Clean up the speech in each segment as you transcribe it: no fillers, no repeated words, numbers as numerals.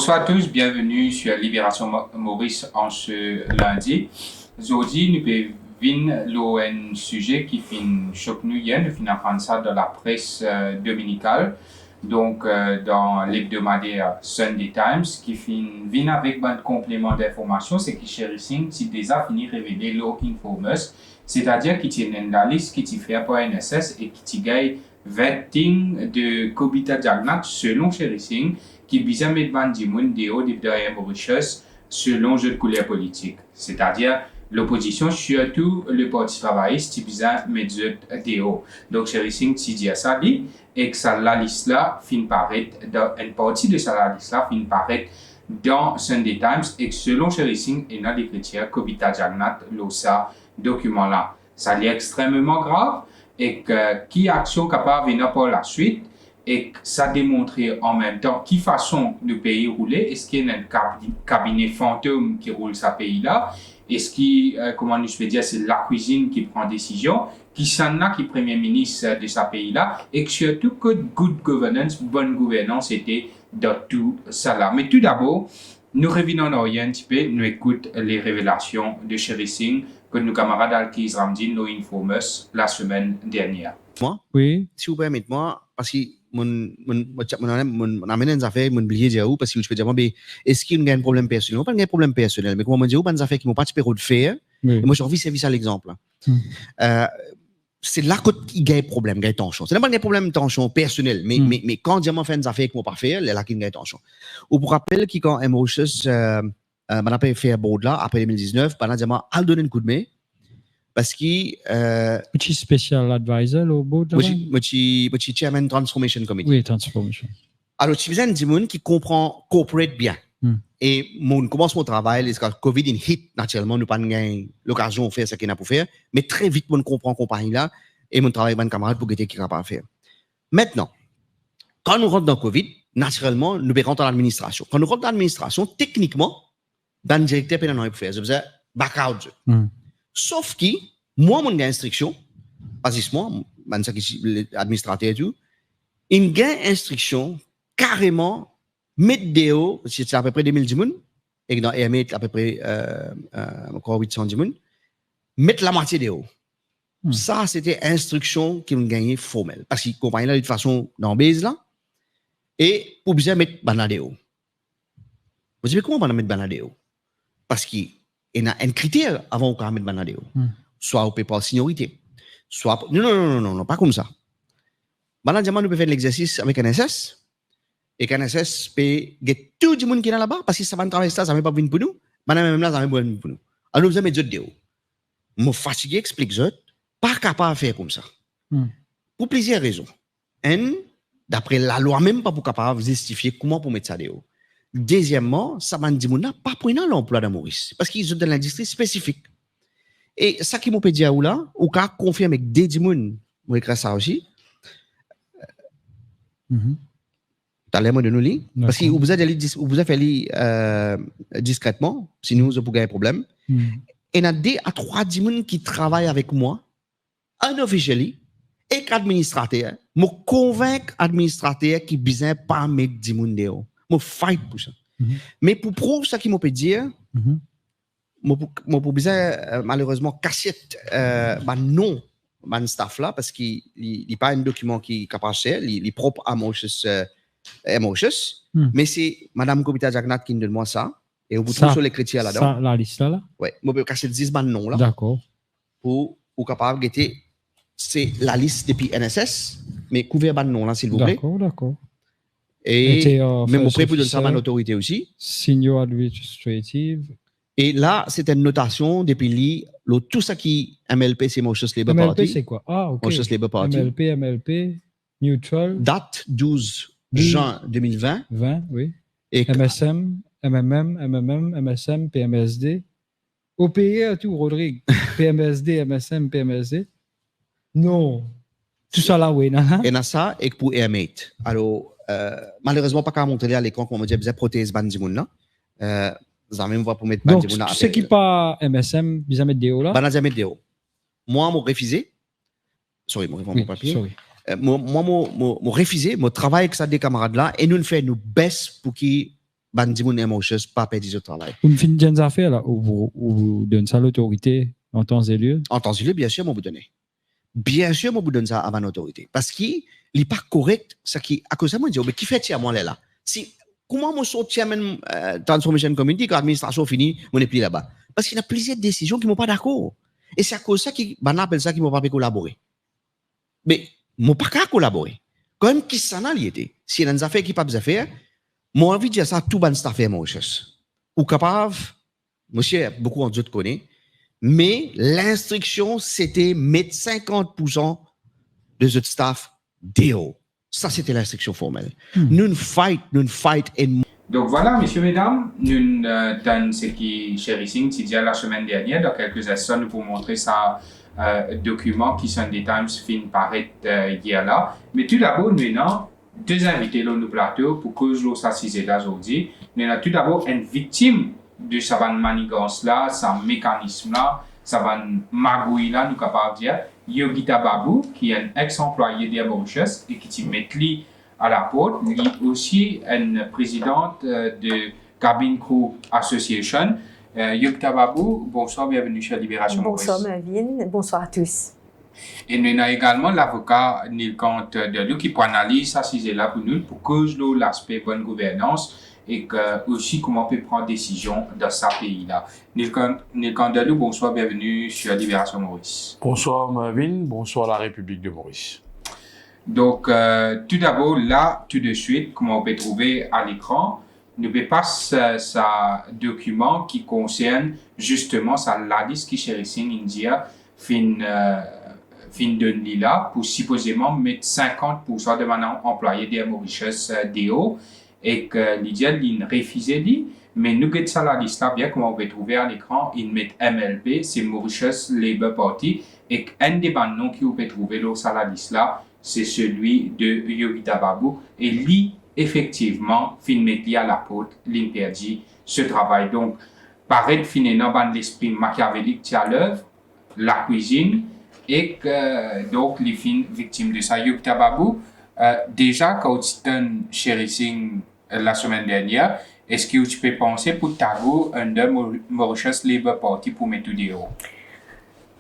Bonsoir à tous, bienvenue sur Libération Maurice en ce lundi. Aujourd'hui, nous pouvons un sujet qui fait choc nous hier, nous finissons ça dans la presse dominicale, donc dans l'hebdomadaire Sunday Times, qui vient avec un complément d'information, c'est que Sherry Singh a déjà fini de révéler l'eau informeuse, c'est-à-dire qu'il tient une liste qui fait par NSS et qui gagne vetting de Kobita Jagannath selon Sherry Singh, qui vise à mettre des gens derrière Mauritius selon jeu de couleur politique. C'est-à-dire l'opposition, surtout le Parti travailliste, qui vise à mettre des hauts. Donc, Sherry Singh dit à ça, et que la liste-là finit par être, une partie de sa liste-là finit par être dans Sunday Times, et que selon Sherry Singh, et dans l'écriture, Kobita Jagannath, l'OSA, document-là. Ça est extrêmement grave, et que qui action capable de venir par la suite, et ça démontrait en même temps qui façon le pays roulait. Est-ce qu'il y a un cabinet fantôme qui roule ce pays-là? Est-ce qu'il, comment je peux dire, c'est la cuisine qui prend décision? Qui s'en a qui est premier ministre de ce pays-là? Et que surtout que good governance, bonne gouvernance était dans tout ça là. Mais tout d'abord, nous revenons en Orient un petit peu, nous écoutons les révélations de Sherry Singh que nos camarades Al-Kiz Ramdin nous informent la semaine dernière. Moi? Oui. Si vous permettez moi, parce que mon amène des affaires, mon oublié dire où parce que je peux dire moi est-ce qu'il y a un problème personnel? Pas un problème personnel, mais comment me dire où des affaires qui m'ont pas de faire. Oui. Et moi j'ai envie de servir à l'exemple. C'est là qu'il y a un problème, il y a tension. C'est pas un problème de tension personnel, mais quand diamant fait des affaires qui m'ont pas fait, là qu'il y a tension. Ou pour rappel qui quand Mauritius on a pas fait un board là après 2019, pendant diamant a donné un coup de main. Parce que Petit special advisor au board. Moi, je suis chairman Transformation Committee. Oui, Transformation. Alors, tu faisais un monde qui comprend corporate bien. Et mon commence mon travail, les Covid in hit naturellement, nous pas l'occasion de faire ce qu'il a pour faire, mais très vite mon comprend compagnie là et mon travail avec camarade pour guetter qui capable faire. Maintenant, quand nous rentrons dans Covid, naturellement, nous rentrons dans l'administration. Quand nous rentrons dans l'administration, techniquement, dans le directeur peut pas faire, je faisais back out. Sauf que, moi, mon instruction, basiquement, l'administrateur et tout, il y a instruction carrément, mettre des hauts, c'est à peu près 2010 moun, et dans RME, à peu près encore 810 moun, mettre la moitié des hauts. Ça, c'était instruction qui me gagnait formelle. Parce qu'il compagnie là, de toute façon, dans base là, et pour bien mettre banane hauts. Vous savez comment on va mettre banane hauts? Parce qu'il y a un critère avant qu'on mette banane hauts. Soit on peut pas seniorité, soit non, pas comme ça. Maintenant, nous pouvons faire l'exercice avec un SS, et qu'un SS peut get tout le monde qui est là-bas, parce que ça va travailler ça va pas venir pour nous. Maintenant, même là, ça va venir pour nous. Alors, nous avons mis des hauts. Moi, fatigué, explique ça, pas capable de faire comme ça. Pour plusieurs raisons. Un, d'après la loi, même pas pour capable de justifier comment pour mettre ça de haut. Deuxièmement, ça m'a dit, n'a pas pris l'emploi de Maurice, parce qu'ils sont dans l'industrie spécifique. Et ça qui m'a dit à là, ou qu'a confirmé avec des dimoun, moi écrit ça aussi. T'as l'air de nous lire, parce que vous avez fait discrètement, sinon vous avez un problème. Et il y a 2 à 3 dimoun qui travaillent avec moi, unofficially, et qu'administrateur, me convaincre administrateur qui besoin pas mettre dimoun dehors. Je fight pour ça. Mais pour prouver ça qui m'a dire, je besoin malheureusement cassette non man staff là parce qu'il n'y a pas un document qui est capable de faire, il est propre à Mauritius, mais c'est Madame Kobita Jagannath qui me donne moi ça et vous trouvez sur les critères là-dedans. Ça, la liste là? Oui, je peux casser 10 non là. D'accord. Pour capable de guetter, c'est la liste depuis NSS, mais couvert ban non là s'il vous plaît. D'accord. Et même auprès pour donner ça à mon autorité aussi. Senior Administrative. Et là, c'est une notation depuis tout ça qui MLP, c'est Mauritius Labour Party. MLP, c'est quoi? Ah, ok. Mauritius Labour Party. MLP, Neutral. Date 12 juin 2020. 20, oui. Et MSM, MMM, MSM, PMSD. OPE, tout, Rodrigue. PMSD, MSM, PMSD. Non. Tout ça là, oui. Et dans ça, et pour Airmate. Alors, malheureusement, pas qu'à montrer à l'écran, comme on dit, besoin prothèse bandimoun là. Vous avez même voir pour mettre donc, tout ce qui pas MSM, vous avez mettre des hauts là? Vous avez mettre des hauts. Moi, je refusé. Sorry, je mon papier. Sorry. Moi, je refusé, je travaille avec ça des camarades là, et nous faisons nous baisse pour qu'ils Bandimoun et Mauritius pas perdre du travail. Vous me faites des affaires là, où vous donnez ça à l'autorité en temps et lieu? En temps et lieu, bien sûr, moi vous donner. Bien sûr, moi vous donne ça avant l'autorité. Parce qu'il n'est pas correct, ça qui, à cause de moi, je dis, mais qui fait ça, moi, là? Si, comment moi, sorti à même Transformation Community, quand l'administration finit, on n'est plus là-bas? Parce qu'il y a plusieurs décisions qui ne sont pas d'accord. Et c'est à cause de ça qu'on appelle ça qu'ils ne vont pas collaborer. Mais, je ne pas collaborer. Quand même, qui s'en a lié? Si y a des affaires qui ne sont pas des affaires, moi, envie de dire ça, tout ban staff est Mauritius. Ou capable, monsieur, beaucoup en d'autres connaît, mais l'instruction, c'était mettre 50% de notre staff dehors. Ça, c'était l'instruction formelle. Nous fight. Donc voilà, messieurs, mesdames, nous avons ce qui Cherissing dit la semaine dernière. Dans quelques instants, nous vous montrer ça document qui Sunday Times fin paraître hier là. Mais tout d'abord, nous avons deux invités dans le plateau pour que je vous assise là aujourd'hui. Nous avons tout d'abord une victime de sa manigance là, sa mécanisme là, sa magouille là, nous capable de dire. Yogita Babou, qui est un ex-employé des Mauritius et qui t'y met lui à la porte, lui aussi une présidente de Cabin Crew Association. Yogita Babou, bonsoir, bienvenue chez Libération Maurice. Bonsoir Mervyn, bonsoir à tous. Et nous avons également l'avocat Neil Kant de nous qui peut analyser ça, c'est là pour nous, pour cause de l'aspect bonne gouvernance et que aussi comment on peut prendre décision dans ce pays-là. Neil Kant de nous, bonsoir, bienvenue sur Libération Maurice. Bonsoir Mervyn, bonsoir la République de Maurice. Donc, tout d'abord, là, tout de suite, comme on peut trouver à l'écran, nous passons ce document qui concerne justement la liste qui Cherissing India fin de Nila pour supposément mettre 50% de maintenant employés des Mauritius DO et que l'idée il refusé mais nous avons ça la liste là bien comme on peut trouver à l'écran ils mettent MLP c'est Mauritius Labour Party et un des noms qui on peut trouver là sur la liste là c'est celui de Yogita Babou et lui effectivement fin mettre à la porte l'interdit ce travail donc paraît finalement dans l'esprit machiavélique qui à l'œuvre la cuisine et que donc les filles victimes de ça. Yogita Babou, déjà quand tu t'es Cherissing la semaine dernière, est-ce que tu peux penser pour Tago un de Mauritius Labour Party pour mettre tout dehors?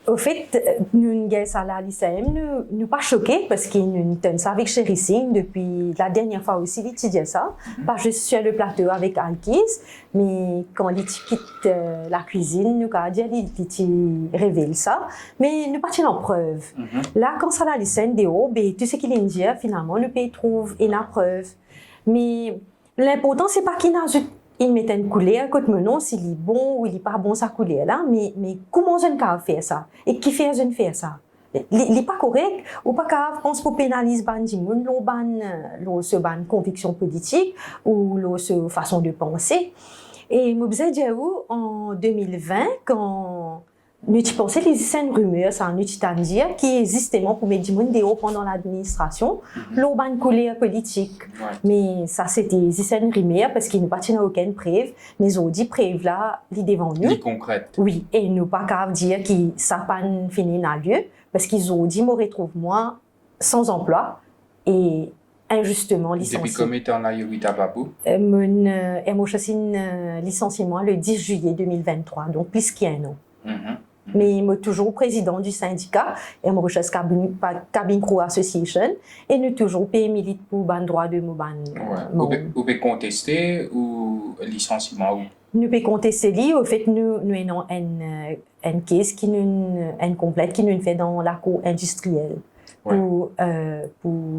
Au fait, nous avons la l'ICM, nous pas choqués parce que nous sommes avec Cherissing depuis la dernière fois aussi, il dit ça. Pas juste sur le plateau avec Alkis, mais quand il quitte la cuisine, nous avons dit il révèle ça, mais nous pas en preuve. Là, quand ça la l'ICM dehors, tout ce qu'il dit, finalement, nous peut trouver une preuve. Mais l'important, c'est pas qu'il n'a il met une couleur, écoute non s'il est bon ou il est pas bon sa couleur là, mais comment je ne faire ça et qui fait je ne faire ça? Il est pas correct ou pas grave on se pénalise bandimoun ce ban conviction politique ou ce façon de penser. Et moi je dis en 2020 quand nous pensons les scènes rumeurs ça nous dire qui existement pour mettre du monde dehors pendant l'administration l'urban colère politique mais ça c'était des scènes rumeurs parce qu'il n'y a pas aucune preuve mais on dit preuve là l'idée devant nous concrète oui et nous pas capable dire que ça pas fini dans lieu parce qu'ils ont dit me retrouve moi sans emploi et injustement licencié. Depuis combien de temps là Yogita Babou? Moi je suis licenciement le 10 juillet 2023 donc plus qu'un an. Mais il est toujours président du syndicat et Mauritius Cabin Crew Association et nous toujours pays milite pour ban droit de mon ban. Vous pouvez contester ou licenciement ou? Nous pouvons contester lui au fait nous avons une case qui nous incomplète qui nous fait dans la cour industrielle pour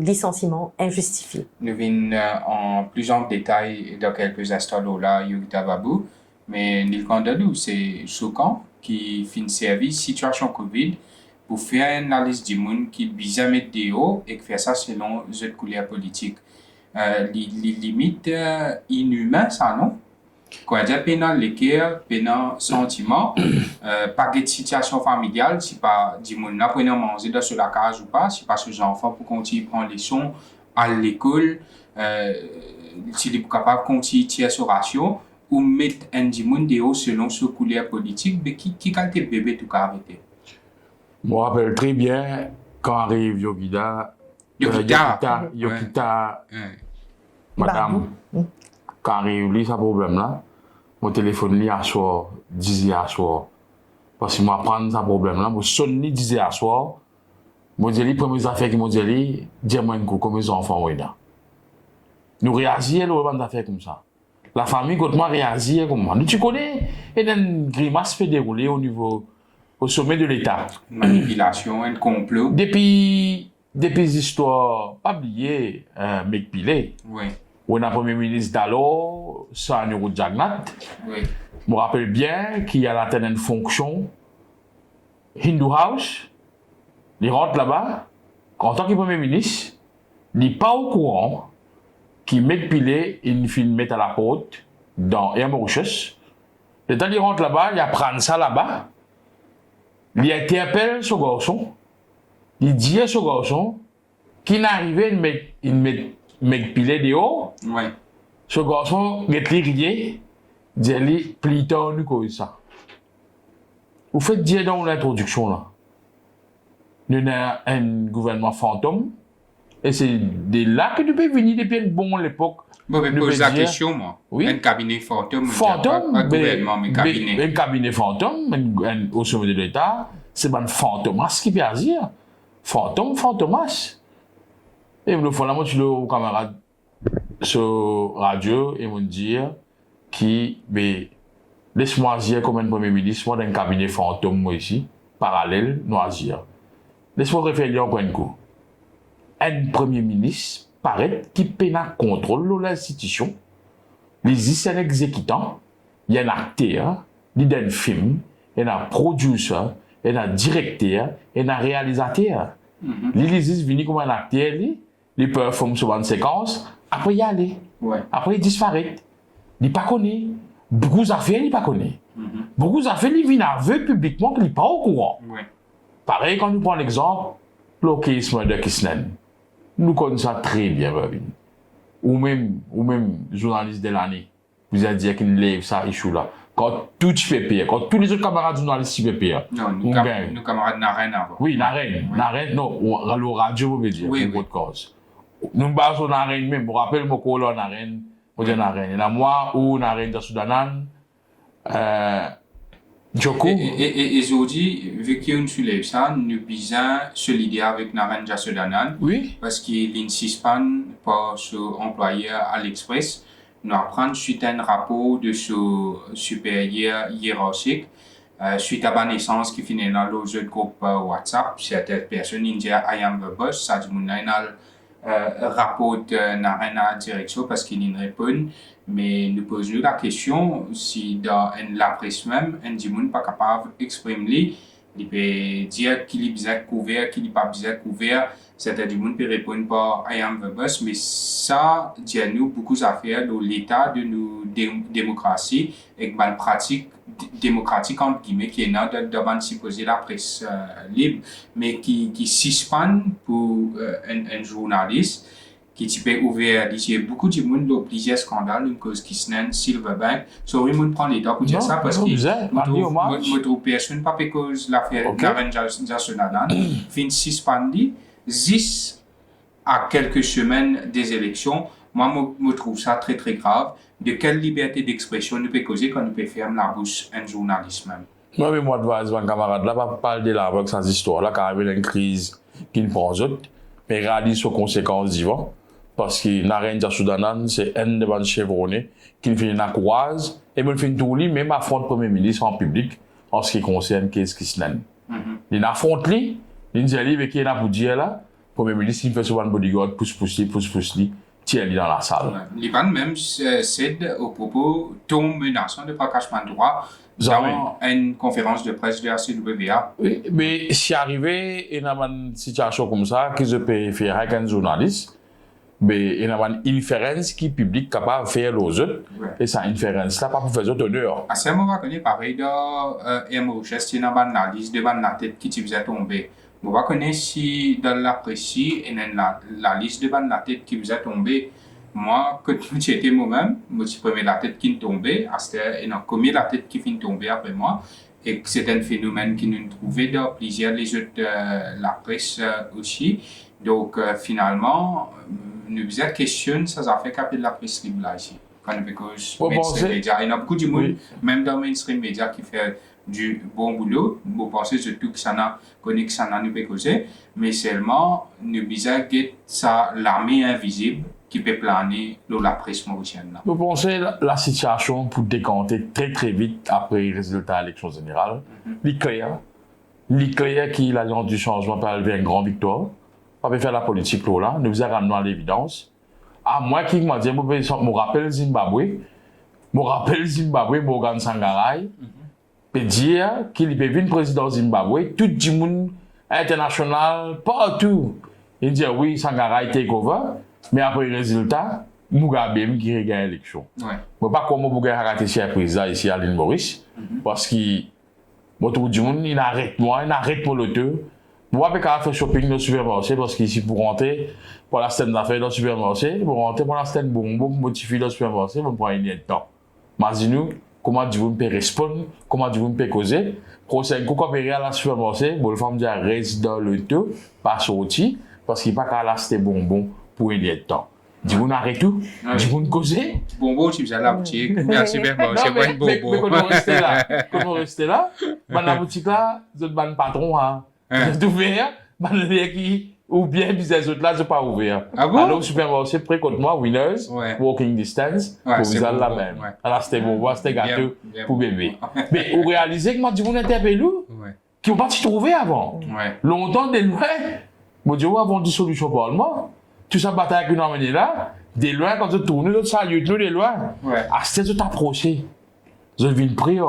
licenciement injustifié. Nous venons en plus en détail dans quelques instants là Yogita Babou mais Neil Kandalou c'est choquant qui fait une service situation Covid pour faire une analyse du monde qui vient mettre dehors et faire ça selon les couleurs politiques. Les limites inhumaines, ça non? Quand on dit pénal l'équerre, pénal sentiment, pas de situation familiale, si pas du monde n'a pas manger dans la case ou pas, si pas ce enfant pour continuer à prendre les leçons à l'école, s'il est capable de continuer à tirer sur ration. Ou mettre un monde dehors selon ce couleur politique, mais qui qualité bébé tout cas arrêté? Je me rappelle très bien quand arrive Yogita, madame, quand arrive ce problème-là, mon téléphone li à soir, 10 h à soir. Parce que moi, prendre ce problème-là, je sonne 10 h à soir, je dis les premières affaires qui m'ont dit, dis-moi comment les enfants sont là. Nous réagissons à des affaires comme ça. La famille, quand moi, réagit comme ça. Tu connais, il y a une grimace fait dérouler au sommet de l'État. Une manipulation, un complot. Depuis l'histoire, pas oublier, McPiley. Oui. On a le Premier ministre d'alors, Sanuru Jagnat. Oui. Je me rappelle bien qu'il a la tête d'une fonction Hindu House. Il rentre là-bas, en tant que Premier ministre, il n'est pas au courant qu'il McPiley, il filme à la porte dans Air Mauritius. Le temps qu'il rentre là-bas, il apprend ça là-bas. Il interpelle ce garçon. Il dit à ce garçon qu'il n'arrivait à McPiley dehors. Oui. Ce garçon, il riait, il dit plutôt nous ça. Vous faites dire dans l'introduction là. Nous avons un gouvernement fantôme. Et c'est de là que tu peux venir depuis un bon l'époque. Bon, mais pose la question, moi. Oui. Un cabinet fantôme. Fantôme, pas gouvernement, mais cabinet. Un cabinet fantôme, au sommet de l'État, c'est un fantomas qui peut dire. Fantôme, fantomas. Et nous faisons la moitié de camarades sur radio et me dire qui, laisse-moi dire comme un premier ministre, moi d'un cabinet fantôme, moi ici, parallèle, noisir. Laisse-moi réfléchir encore un coup. Un premier ministre paraît qui peine à contrôler l'institution. Les ici un exécutant, il y a un acteur, il y a un film, il y a un producteur, il y a un directeur, il y a un réalisateur. Les ici viennent comme un acteur, ils performent sur une séquence, après il y aller. Ouais. Après il disparaît. Il n'est pas connu. Beaucoup d'affaires, il n'est pas connu. Beaucoup d'affaires, il vient avouer publiquement qu'il n'est pas au courant. Ouais. Pareil, quand nous prenons l'exemple, l'occasion de Kisnen. Nous connaissons ça très bien, Babine. Ou même journaliste de l'année. Vous avez dit qu'il lève ça, il là. Quand tout fait pire, quand tous les autres camarades journalistes fait pire. Non, nos camarades n'ont rien à voir. Oui, n'a rien. Non, le radio, vous veut dire, oui, pour votre cause. Nous basons n'a rien même. Je me rappelle, mon collègue n'a rien. Je dis n'a rien. Il y a moi ou n'a rien de Soudanan. Joko. Et aujourd'hui, vu qu'on soulève ça, nous sommes solidaires avec Narendra Soudanan. Oui. Parce qu'il insiste pas pour son employeur à l'Express. Nous apprenons suite à un rapport de son supérieur hiérarchique, suite à la naissance qui finit dans le groupe WhatsApp. Certaines personnes disent I am the boss, ça dit rapport de Narendra direction parce qu'il n'y répond. Mais nous posons la question si dans la presse même, un dimanche pas capable d'exprimer, il peut dire qu'il est bien couvert, qu'il n'est pas bien couvert. C'est-à-dire qu'il peut répondre par I am the boss, mais ça dit à nous beaucoup d'affaires dans l'état de nos démocraties et une pratique démocratique entre guillemets qui est là devant supposer la presse libre, mais qui suspend pour un journaliste qui peut ouvert d'ici beaucoup de monde dans plusieurs scandales une cause qui se Silverbank so oui mon prend les temps pour dire ça parce que je trouve personne pas cause l'affaire Narendra Soudanan fin suspendu 10 à quelques semaines des élections. Moi je trouve ça très très grave. De quelle liberté d'expression nous peut causer quand nous peut fermer la bouche un journaliste même. Moi mais moi devant un camarade là pas parler de là avec ces histoires là quand il y a une crise qui ne prend autres mais réalise aux conséquences d'Ivan. Parce que Narendra Soudanan, c'est un des bandes chevronnés qui fait une croise et me fait tout lui, même affronte le Premier ministre en public en ce qui concerne qu'est-ce qui se naît. Il affronte lui, il dit avec qui il a pour dire là, le Premier ministre, il fait souvent un bodyguard, pousse lui, tient lui dans la salle. Liban même cède au propos ton menaçant de pas cachement de droit dans une conférence de presse de la CWA. Oui, mais si arrivé il y a une situation comme ça, que je peux faire avec un journaliste, mais il y a une inférence qui est publique capable de faire aux autres, et cette inférence-là, pas pour faire autres honneur. À ce moment-là, on est pareil dans Mauritius, il y a une analyse devant la tête qui vous est tombée. On va connaître si dans la précis, il y a la liste devant la tête qui vous est tombée. Moi, quand j'étais moi-même, je suis premier la tête qui est tombée, il y a combien la tête qui finit tomber après moi. Et c'est un phénomène qui nous trouvait dans plusieurs les autres la presse aussi. Donc finalement, nous questionne ça a fait qu'après la presse libre là ici. quand on fait cause Vous mainstream pensez- média. Il y a beaucoup de monde, Oui. même dans mainstream média, qui fait du bon boulot. Vous pensez surtout que ça n'a connu que ça n'a nous peut causer, mais seulement nous bizarre que ça l'armée invisible qui peut planer dans la presse mauricienne. Vous pensez la situation pour décanter très très vite après le résultat de l'élection générale, l'ICLEA qui l'agence du changement peut élever une grande victoire, on peut faire la politique là, nous a ramené à l'évidence. À moi qui m'a dit, je me rappelle Zimbabwe, Morgan Sangarai, peut dire qu'il peut venir président Zimbabwe, tout le monde international, partout. Il dit oui, Sangarai take over, mais après le résultat, Mugabe qui regagne l'élection. Ouais. Je ne sais pas comment vous avez raté ce président ici à l'île Maurice, parce que tout le monde, il arrête pour le deux. Moi, je vais faire shopping dans le supermarché, parce qu'ici, pour rentrer, pour la scène d'affaires dans le supermarché, pour rentrer pour la scène bonbon, pour modifier dans le supermarché, vous prenez une temps. Imaginez-nous comment vous pouvez répondre, comment vous pouvez causer. Pour ça, vous coopérez à la supermarché, vous femme dire reste dans le deux, pas sortir, parce qu'il n'y a pas qu'à la scène bonbon pour une temps. Vous arrêtez tout, vous causer. Bonbon, tu faisais la boutique, merci bien, c'est pas une Mais bonbon. quand on reste là, dans la boutique là, vous êtes un patron, vous êtes ouvert, ou bien les autres là, c'est pas ouvert. Ah bon? Alors, au supermarché, près contre moi, Winners, Ouais. Walking Distance, Ouais, pour c'est vous aller la bonbon, même. ouais. Alors, c'était bonbon, c'était gâteau Bien pour bon. bébé. Mais vous réalisez que moi, du monde interpellé, Ouais. qui n'ont pas trouvé avant. Ouais. Longtemps, des lois, moi, je avant une solution pour moi. Tout ça, bataille que nous avons là, des lois, quand tu tournes, nous saluons, nous, des lois. Ouais. Ah, c'était tout approché. Je viens de prier.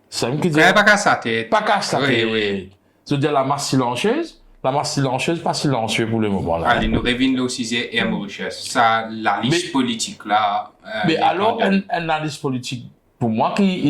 Ça me dit. Ouais, pas qu'à sa tête. Pas qu'à ça. Oui, oui. Je veux dire la masse silencieuse. La masse silencieuse, pas silencieux pour le moment là. Allez, nous revenons là aussi, et Mauritius. Ça, la liste politique là. Mais les alors, candidats. un analyse politique, pour moi, qui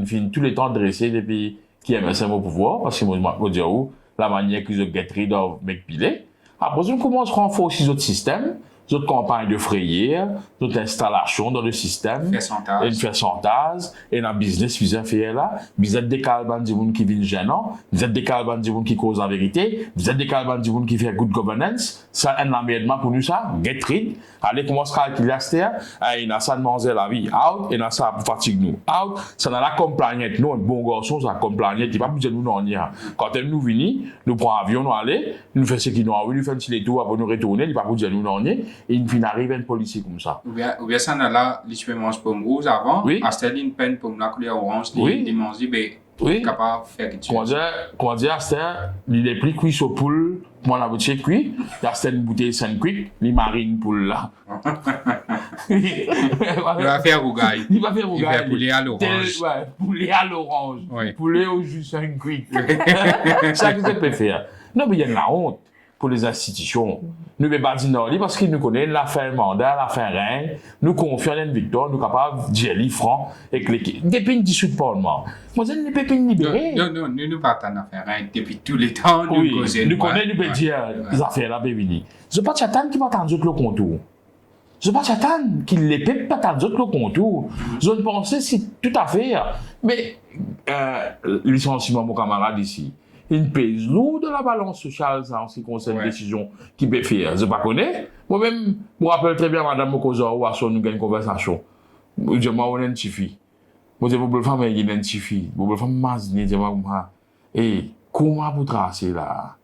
finit tous les temps dressé depuis qui est au pouvoir, parce que moi, je dire où, la manière qu'ils ont get rid of McPillet. Après, on commence à renforcer les autres systèmes, les autres campagnes de frayère, les autres installations dans le système. Pourcentage. Une pourcentage, et dans le business, vous avez fait là, vous êtes des calbans du monde qui viennent gênant, vous êtes des calbans du monde qui cause la vérité, vous êtes des calbans du monde qui fait good governance, ça, un emmerdement pour nous, ça, get rid, allez, commencer à calculer la terre, il y a ça de manger la vie, out, et il y a ça pour fatigue nous, out, ça dans la compliance, nous, un bon garçon, ça compliance, il n'y a pas besoin de nous non dire. Quand elle nous vient, nous prenons avion, nous allons, nous faisons ce qu'il nous a envie, nous faisons un petit tour avant nous retourner, il n'y a pas besoin de nous non dire, et il arrive à une police comme ça. Ou bien ça, on a là, les supermarchés pommes rouges avant. Oui. À Sterling, peine pour la couleur orange, Oui. des manger, ben, Oui. capable de faire quelque chose. Comment dire, c'est, il est plus cuit sur poule, moi la boutique cuit, il y a une bouteille sans cuit, il marine poule là. Il va faire rougaille. Il va faire Il rougaille. va poulet à l'orange. Ouais, poulet à l'orange. Oui. Poulet au jus sans cuit. C'est ça que je peux faire. Non, mais il y a de la honte pour les institutions. Nous ne pouvons pas dire non, parce qu'ils nous connaissent, la fin mandat, la fin règne, nous confions en une victoire, nous sommes capables de dire franc avec l'équipe. Depuis une dissoute parlement. Moi, je ne peux pas libérer. Non, nous ne pas t'en faire rien. Depuis tous les temps, nous Oui, causons. nous connaissons, nous pouvons dire les affaires là, bévini. Je ne veux pas t'attendre qui va attendre le contour. Je ne veux pas t'attendre qu'il ne peut pas attendre le contour. Je ne pense que c'est tout à fait. Mais, licenciement, mon camarade ici, il pèse lourd de la balance sociale ça, en ce qui concerne les décisions qu'il peut faire. Je ne connais pas. Moi-même, je me rappelle très bien, Madame Mokozo, où nous avons une conversation. Je dis, moi, on est une petite fille. Moi, je dis, vous femme, il y a une petite fille. Vous femme, je dis, et comment vous tracez là?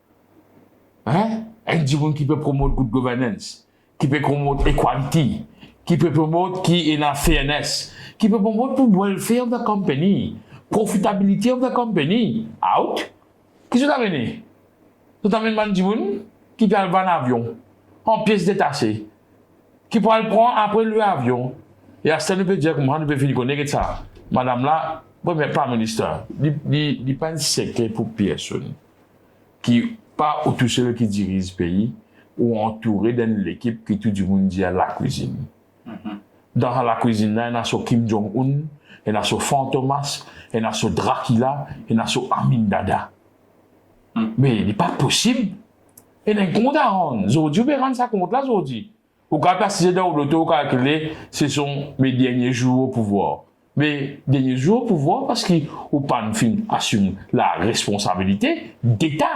Hein? Un diable qui peut promouvoir good governance, qui peut promouvoir equality, qui peut promouvoir qui est la fairness, qui peut promouvoir pour welfare of the company, profitability of the company. Out? Qu'est-ce que tu as amené? Tu as amené un diable qui peut aller en avion, en pièces détachées, qui peut le prendre après l'avion. Et à ce moment, peut dire comment on peut finir connaître ça. Madame là, premier Prime Minister, il n'est pas un secret pour personne qui pas au tout seul qui dirige le pays ou entouré d'une équipe qui tout du monde dit à la cuisine. Dans la cuisine, là, il y a sur Kim Jong-un, il y a sur Fantomas, il y a sur Dracula, il y a sur Amin Dada. Mais il n'est pas possible. Il y a un compte à rendre. Aujourd'hui, on rendre ça compte là, aujourd'hui. Au cas passer dans l'auto calculé, ce sont mes derniers jours au pouvoir. Mais derniers jours au pouvoir parce qu'au Panfin assume la responsabilité d'État.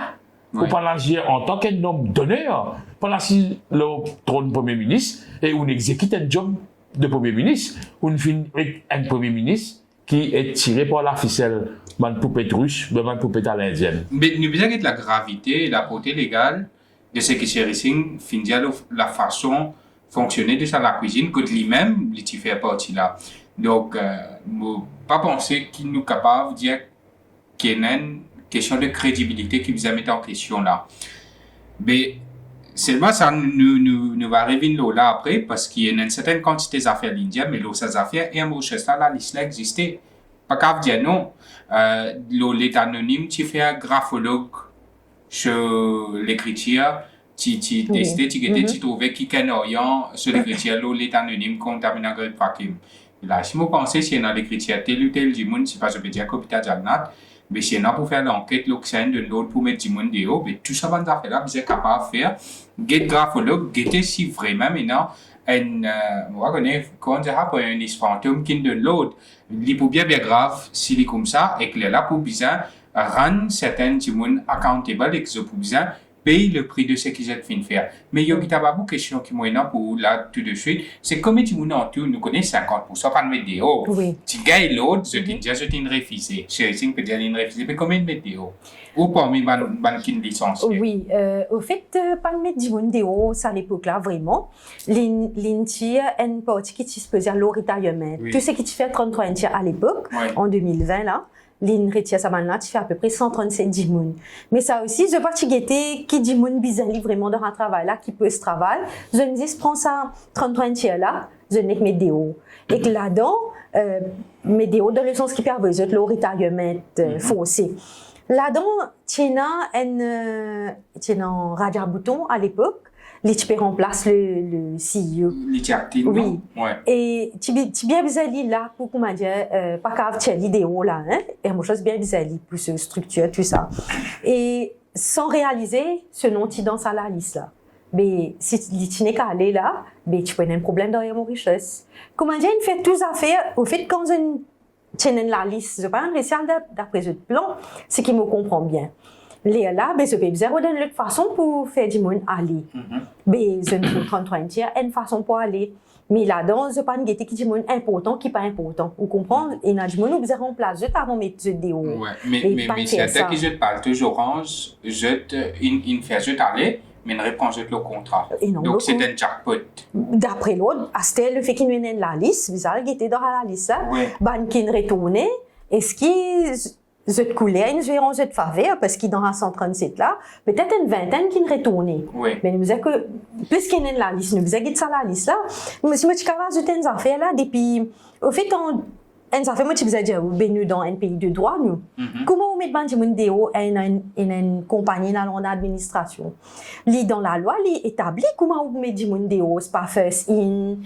Au Panagir en tant qu'un homme d'honneur, pendant si le trône premier ministre et on exécute un job de premier ministre, on finit avec un premier ministre qui est tiré par la ficelle de poupée russe, de poupée à l'indienne. Mais nous avons la gravité et la portée légale de ce que Sherissing finit la façon fonctionner de la cuisine que lui-même, il fait partie là. Donc, ne pas penser qu'il nous capable de dire qu'il y a une question de crédibilité qui vous a mis en question là. Mais seulement ça nous va revenir là après parce qu'il y a une certaine quantité d'affaires l'Indien, mais ces affaires et un Mauritius là, la liste existait. Pas qu'à dire non. L'État anonyme, tu fais un graphologue sur l'écriture, tu testais, tu trouvais qu'il y a un orient sur l'écriture, l'État anonyme contamine un grade vacuum. Là, si vous pensez, si on a l'écriture tel ou tel du monde, c'est pas je peux dire que Jagnat, mais si on a pour faire l'enquête, l'oxygène de l'autre pour mettre du monde dehors, mais tout ça, on va faire là, vous êtes capable de faire, get graphologue, get si vraiment maintenant, moi, quand on dirait pour un fantôme qui de l'autre, il peut bien grave, s'il est comme ça, et qu'il est là pour bien rendre certains du monde accountable et que pour bien paye le prix de ce qu'ils ont fait faire. Mais il y a beaucoup de questions qui m'ont pour là tout de suite. C'est comme tu en tout, nous connaissons 50%, pas de météo. Oui. Tu gagnes l'autre, je dis déjà, je t'ai refusé. Je peut dire une refusé, mais combien de météo? Ou parmi les qui licenciés? Oui, au fait, pas de météo, à l'époque-là, vraiment. L'Inti, une partie qui se faisait à l'orientament. Tout ce qui te fait 33 Inti à l'époque, en 2020, là. L'Inretia Samanla, tu fais à peu près 137 dimoun. Mais ça aussi, je vois qui dimoun bizarre vraiment dans un travail là, qui peut se travailler. Je me dis, prends ça 33 entiers là, je n'ai que mes déos. Et que là-dedans, mes déos, dans le sens qui permet de l'orientament foncé. Là-dedans, tiens un Raja Bouton à l'époque. Tu remplace le CEO. L'Itiactine, oui. Ouais. Et tu bien bizarre là pour comment dire pas grave tu as l'idéo là hein et moi chose bien bizarre pour ce structure tout ça. Et sans réaliser ce nom tu dans la liste là. Mais si tu n'es qu'à aller là, mais tu peux avoir un problème dans les Mauritius. Comment dire une fait tous affaires au fait quand je tiens la liste, je pas un récit d'après ce plan, c'est qui me comprend bien. Les là, ben, je peux bizarre d'une autre façon pour faire du monde aller. Ben, je ne peux 33 entiers, une façon pour aller. Mais là-dedans, je pas une guette qui dit monde important, qui pas important. Vous comprenez? Et dans du monde, vous avez en place, je t'avons mis des hauts. Ouais, mais c'est à que je te parle toujours orange, il fait je t'aller, mais il répond je le contrat. Donc c'est un jackpot. D'après l'autre, à le fait qu'il nous ait la liste, vous avez guetté dans la liste, ban qui retourne, est-ce qu'il je te coulais, nous verrons je te faveur, parce qu'il dans un 137 là, peut-être une vingtaine qui ne retournent. Oui. Mais nous disons que, plus qu'il y a la liste, nous disons que ça la liste là, mais si moi tu vas ajouter une affaire là, depuis, au fait, une affaire, moi tu vous as dit, nous dans un pays de droit, nous. Comment on met de monde déo une compagnie dans l'administration? Dans la loi, établi, comment on met de monde déo, c'est pas first in,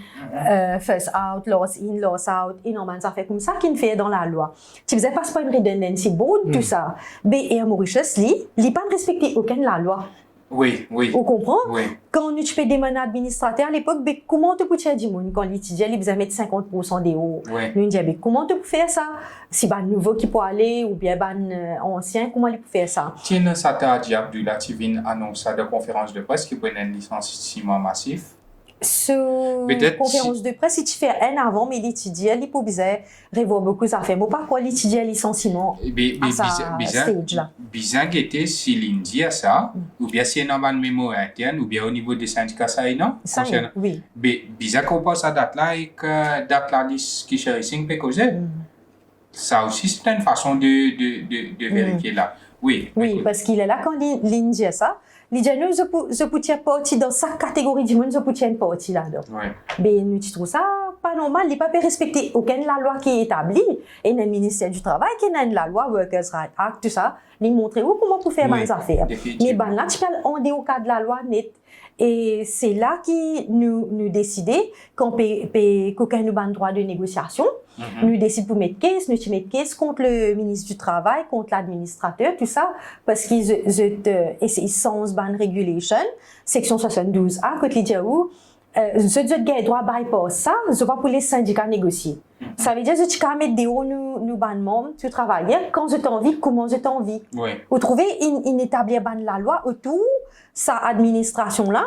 first out, loss in, loss out, et normalement ça fait comme ça qu'il fait dans la loi. Tu faisais pas une redundancy board, tout ça. Et à Mauritius, il pas respecté aucune la loi. Oui. Vous comprenez? Oui. Quand on fait des mandats administrateurs à l'époque, comment tu peux faire du monde? Quand l'étudiant, il besoin mettre 50% des hauts. Nous disons, comment tu peux faire ça? Si un nouveau qui peut aller, ou bien un ancien, comment il peut faire ça? Tiens, ça t'a dit, Abdullah, tu viens annoncer de conférence de presse qui peut être un licenciement massif. Sur conférence de presse, si tu fais un avant, mais l'étudiant, il peut bien revoir beaucoup d'affaires. Mais pas quoi l'étudiant licenciement à sa stage là. Bizarre était si l'Indie a ça, ou bien si il y a un mémo interne, ou bien au niveau des syndicats, ça est non? Ça oui. Mais bizarre qu'on passe à date là et que date la liste qui cherche peut causer. Ça aussi, c'est une façon de vérifier là. Oui. Oui, parce qu'il est là quand l'Indie a ça. Les gens, je peux tirer partie dans sa catégorie du monde, je peux tirer partie là-dedans. Mais nous, tu trouves ça pas normal, il n'est pas respecter aucune la loi qui est établie. Et le ministère du Travail, qui a la loi Workers' Rights Act, tout ça, les montrer comment pour faire des affaires. Mais ben là, tu parles on est au cas de la loi net. Et c'est là qui nous décider qu'on qu'aucun nous ban droit de négociation. Nous décide pour mettre caisse contre le ministre du Travail, contre l'administrateur, tout ça, parce qu'ils et c'est sans ban regulation, section 72A, quand ils disent où, je dois droit bypass ça, je vais pour les syndicats négocier. Ça veut dire que tu peux mettre des hauts nous ban membres, tu travailles, quand je t'envie, comment je t'envie. Vous trouvez une établir ban la loi autour, sa administration là,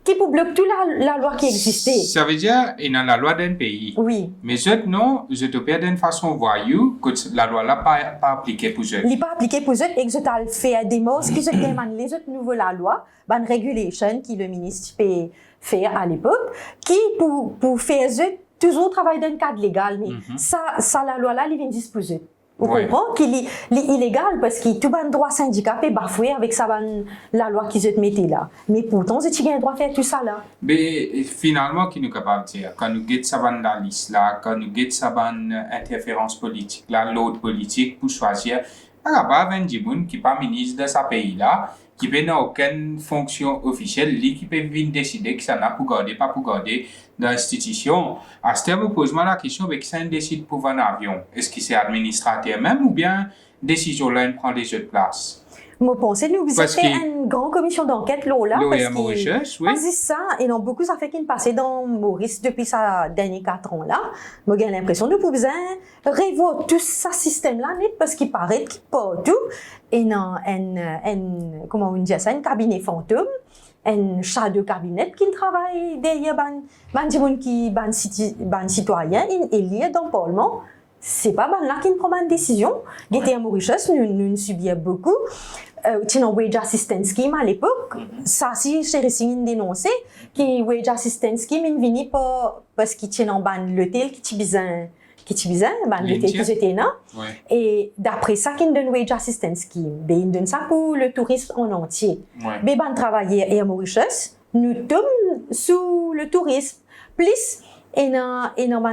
qui pour bloquer toute la loi qui existait. Ça veut dire, il y a la loi d'un pays. Oui. Mais eux, non, je te perds d'une façon voyou que la loi là pas appliquée pour eux. Il n'est pas appliqué pour eux et que je t'ai fait des mots qui se demandent les autres nouveaux la loi, ban regulation qui le ministre peut faire à l'époque, qui pour faire eux toujours travailler dans le cadre légal. Mais ça la loi là, il vient disposer. Vous comprenez qu'il est illégal parce que tout le droit syndical est bafoué avec ça, la loi qu'ils ont mis là. Mais pourtant, ils ont le droit de faire tout ça là. Mais finalement, qui nous capable de dire, quand nous guettons ça dans la liste là, quand nous guettons ça dans interférence politique là, l'autre politique pour choisir, il n'y a pas 20 personnes qui pas ministre de ce pays là, qui n'a aucune fonction officielle, qui peut venir décider que ça n'a pas pour garder, pas pour garder dans l'institution. À ce terme, vous posez-moi la question, mais qui ça décide pour un avion? Est-ce que c'est administrateur même ou bien décision là prend les autres places? Moi, pensez, nous, vous avez fait une grande commission d'enquête, là, parce Mauritius, oui. C'est ça, et non, beaucoup, ça fait qu'il passait dans Maurice depuis sa dernière 4 ans, là. Moi, j'ai l'impression de pouvoir revoir tout ce système-là, parce qu'il paraît qu'il pas tout, et non, comment on dit ça, un cabinet fantôme, un chat de cabinet qui travaille derrière, ban citoyen, il y a dans le Parlement. C'est pas ban là qui prend une décision. J'étais à Mauritius, nous subions beaucoup. Tu as wage assistance scheme à l'époque. Ça, si chez Racing dénoncé, que wage assistance scheme, il vient pas parce qu'il tient en ban l'hôtel qui t'y ban l'hôtel qui était là. Et d'après ça, qu'il donne wage assistance scheme. Ben, il donne ça pour le tourisme en entier. Ben, ban travailler et à Mauritius, nous tombons sous le tourisme. Plus, et non,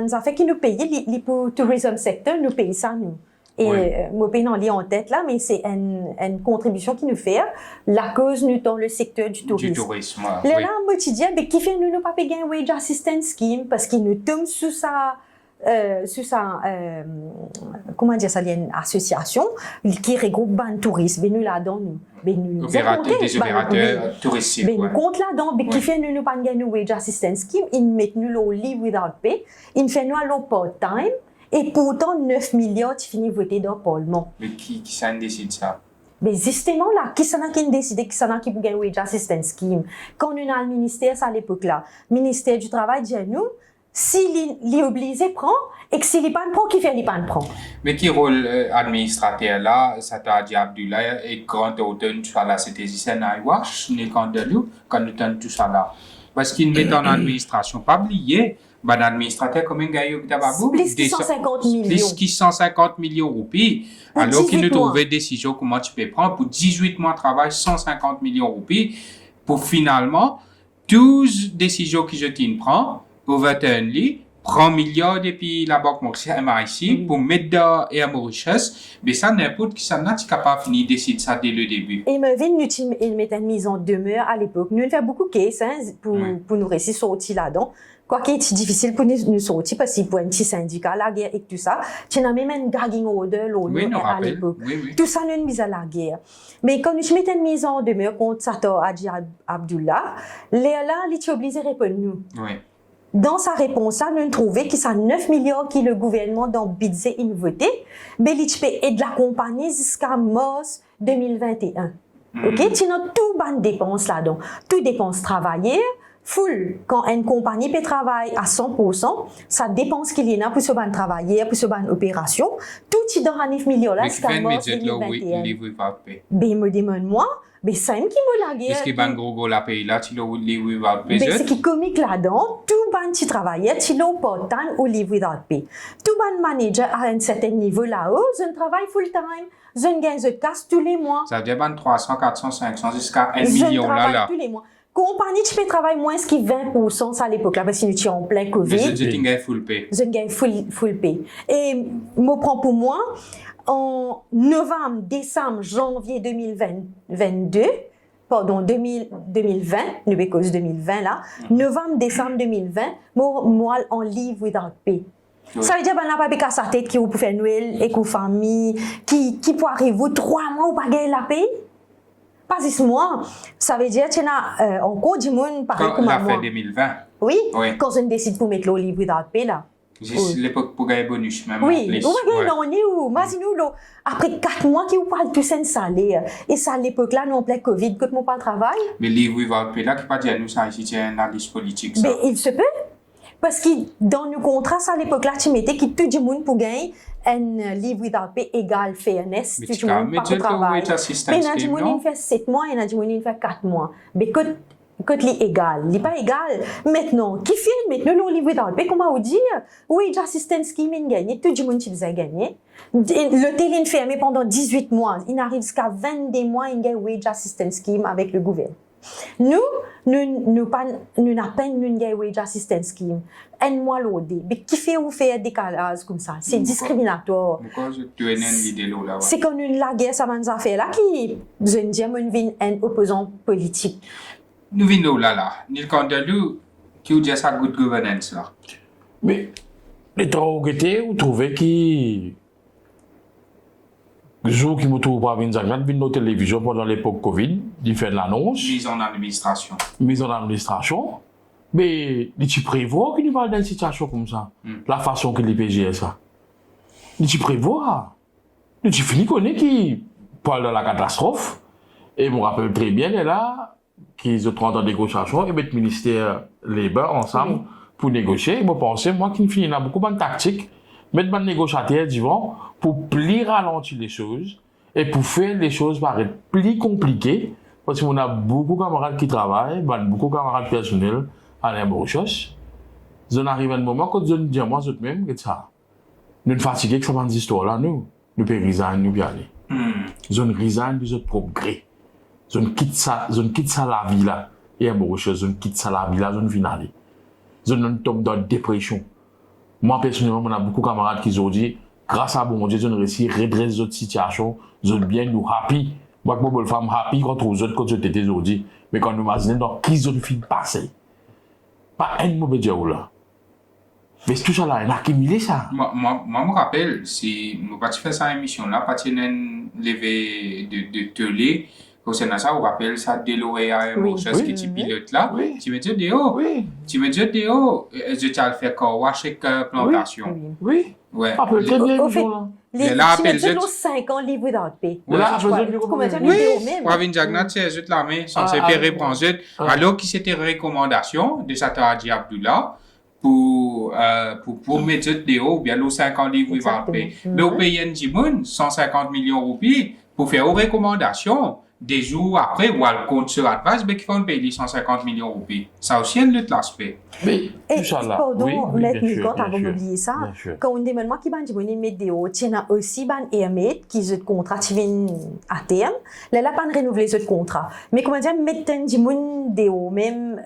ça fait qu'ils nous payent, pour le tourisme secteur, nous payent ça, nous. Et, moi, paye non, en tête là, mais c'est une contribution qui nous fait, la cause, nous, dans le secteur du tourisme. Là, moi, tu dis, qui fait nous pas payer un wage assistance scheme, parce qu'il nous tombe sous sa, comment dire ça, il y a une association qui regroupe le tourisme, nous là-dedans, nous. Des opérateurs touristiques. Nous compte là-dedans, qui fait nous pas gagner wage assistance scheme, ils mettent nous au leave without pay, ils fait nous à l'eau part-time, et pourtant 9 milliards, tu finis voter dans le Parlement. Mais qui s'en décide ça? Mais justement là, qui s'en a qui décide, qui s'en a qui pour gagner wage assistance scheme? Quand on a le ministère, ça à l'époque là, ministère du Travail dit à nous, s'il est obligé prend, et que s'il n'est pas prend, qui fait il pas prend. Mais qui rôle administrateur là, ça t'a dit Abdullah, et quand on donne tout ça là, c'était ici à Naïwash, n'est quand nous donne tout ça là. Parce qu'il met en administration, pas oublier, l'administrateur comme un gars plus de 150 millions. Plus de 150 millions de roupies. Alors qu'il nous trouvait décision comment tu peux prendre pour 18 mois de travail, 150 millions de roupies, pour finalement 12 décisions que je prends, pour 21 lits, prend milliards depuis la banque MIC pour mettre dans et à Mauritius, mais ça n'importe qui ça n'a pas fini de décider ça dès le début. Et me vient il mettait une mise en demeure à l'époque. Nous fait beaucoup de cases pour nous réussir sortir là-dedans. Quoi qu'il est difficile pour nous sortir parce qu'il y a un petit syndicat, la guerre et tout ça. Tu as même un gagging order à l'époque. Tout ça nous mise à la guerre. Mais quand nous mettons une mise en demeure contre Sato Hadji Abdullah, là, il est obligé de répondre nous. Dans sa réponse, nous trouvons que ça 9 milliards que le gouvernement dans le budget a voté, mais il peut aider la compagnie jusqu'à mars 2021. Ok? Tu as tout bonne dépense là-dedans. Tout dépense travailler, full. Quand une compagnie peut travailler à 100%, ça dépense qu'il y a pour ce bon travailler, pour ce bonne opération. Tout est dans 9 milliards là jusqu'à mars 2021. Ben, me demande-moi, mais c'est qui me la guerre. Est-ce qu'il y a un gros la paye là, tu l'as live without pay? Mais c'est qui comique là-dedans, tout ban qui travaille, tu l'as pas temps ou live without pay. Tout ban manager à un certain niveau là-haut, je travaille full time, je gagne de casse tous les mois. Ça veut dire 300, 400, 500 jusqu'à 1 million là. Je travaille tous les mois. Compagnie, tu peux travailler moins que 20% ça à l'époque là, parce que nous sommes en plein Covid. Je gagne full pay. Je gagne full pay. Et, me prend pour moi, en novembre, décembre, janvier 2022, pardon, 2020, nous cause 2020 là, novembre, décembre 2020, moi, en leave without pay. Ça veut dire, n'a pas qu'à sa tête qui vous faire Noël et qu'aux familles, qui peut arriver 3 mois ou pas gagner la paye? Pas 6 mois. Ça veut dire, tu as encore du monde pareil comme moi. La fin 2020. Oui. Quand on décide pour mettre le leave without pay là. Juste l'époque pour gagner bonus, même. Oui, en plus. ou Ouais. on est où? Imaginez nous, après 4 mois qui vous parlent tous un salaire. Et ça, à l'époque-là, nous, en plein Covid, quand mon pas travail. Mais les rivales, là, qui pas dire nous, ça, ici, c'est une analyse politique, ça. Mais il se peut. Parce que dans nos contrats, ça, à l'époque-là, tu mettais que tout le monde pour gagner un livre without pay égal fairness. Mais Tout tu le as monde mis pas au le travail. wage assistance Mais il y a du scheme, monde non? qui fait 7 mois, il y a du monde qui fait 4 mois. Mais quand il est égal, il n'est pas égal. Maintenant, qui fait maintenant le livre without pay, comment on dit? Wage assistance scheme, il gagne. Tout le monde qui faisait gagner. Le télé est fermé pendant 18 mois. Il arrive jusqu'à 22 mois, il gagne wage assistance scheme avec le gouvernement. Nous n'avons pas une wage assistance scheme. Un mois l'autre. Mais qui fait ou fait un décalage comme ça? C'est discriminatoire. Pourquoi je te donne l'idée là? C'est comme la guerre, ça m'a fait là qui, je ne dis pas, un opposant politique. Nous venons là. Nous comptons qui dit ça good governance là. Mais les interrogatés, vous trouvez qui le jour qui me trouve pas venir nos télévisions pendant l'époque Covid, il fait l'annonce. Mise en administration. Mise en administration. Mais tu prévois qu'il va dans une situation comme ça. La façon que les PGS ça. Tu prévois. Tu finis connaître qui parle de la catastrophe. Et je me rappelle très bien là qu'ils ont 30 ans de négociation et mettre le ministère Labour ensemble pour négocier. Et je pense, moi qui finis là beaucoup de tactique, mettre les négociateurs devant pour plus ralentir les choses et pour faire les choses paraître plus compliquées. Parce qu'on a beaucoup de camarades qui travaillent, beaucoup de camarades personnels à la Mauritius. On arrive à un moment quand on dit moi, même, que ça. Nous sommes fatigués que ça va histoire là, nous pouvons resigner, nous pouvons aller. On resign de notre propre gré. On quitte ça la vie là. Et à Mauritius, on quitte ça la vie là, on vient aller. On tombe dans la dépression. Moi, personnellement, on a beaucoup de camarades qui ont dit, grâce à bon Dieu, on réussi à redresser notre situation, on bien nous happy. Moi, je suis femme happy contre les autres, quand je t'étais aujourd'hui. Mais quand nous imaginons dans qui zone fin passé. Pas un mauvais Dieu là. Mais tout ça là, on a accumulé ça. Moi, je me rappelle, si nous pas fait ça émission là, pas une levée de télé, au Sénat, ça, on rappelle ça de l'OEA, chose qui tu pilote là. Tu me dis, Déo, je t'ai fait quoi, chaque plantation. Oui. Ouais. Après, très bien, Au fait, Mais là, appelle tu 5 ans livre without pay. Là, Comment tu as mis Oui, vidéo même? Pravin Jagnat, c'est juste la main, censé faire reprendre. Alors, qui c'était recommandation de Sata Hadji Abdullah pour mettre des hauts, bien, les 50 livres without pay. Mais au pays Ndjimoun, 150 millions de roupies pour faire aux recommandations. Des jours après, ou à le compte sur Advice, mais qu'il faut payer 150 millions de roupies. Ça aussi, un autre aspect. Mais, Et tout ça là. pardon, Oui, Maître bien sûr, Nicot, bien avant sûr, d'oublier ça, bien sûr. quand on demande moi qui va dire une météo, il y en a aussi ban airmate qui ont contrat qui viennent à terme. Là, là, pas renouveler ce contrat. Mais comment dire, mettre un dimoun déo, même,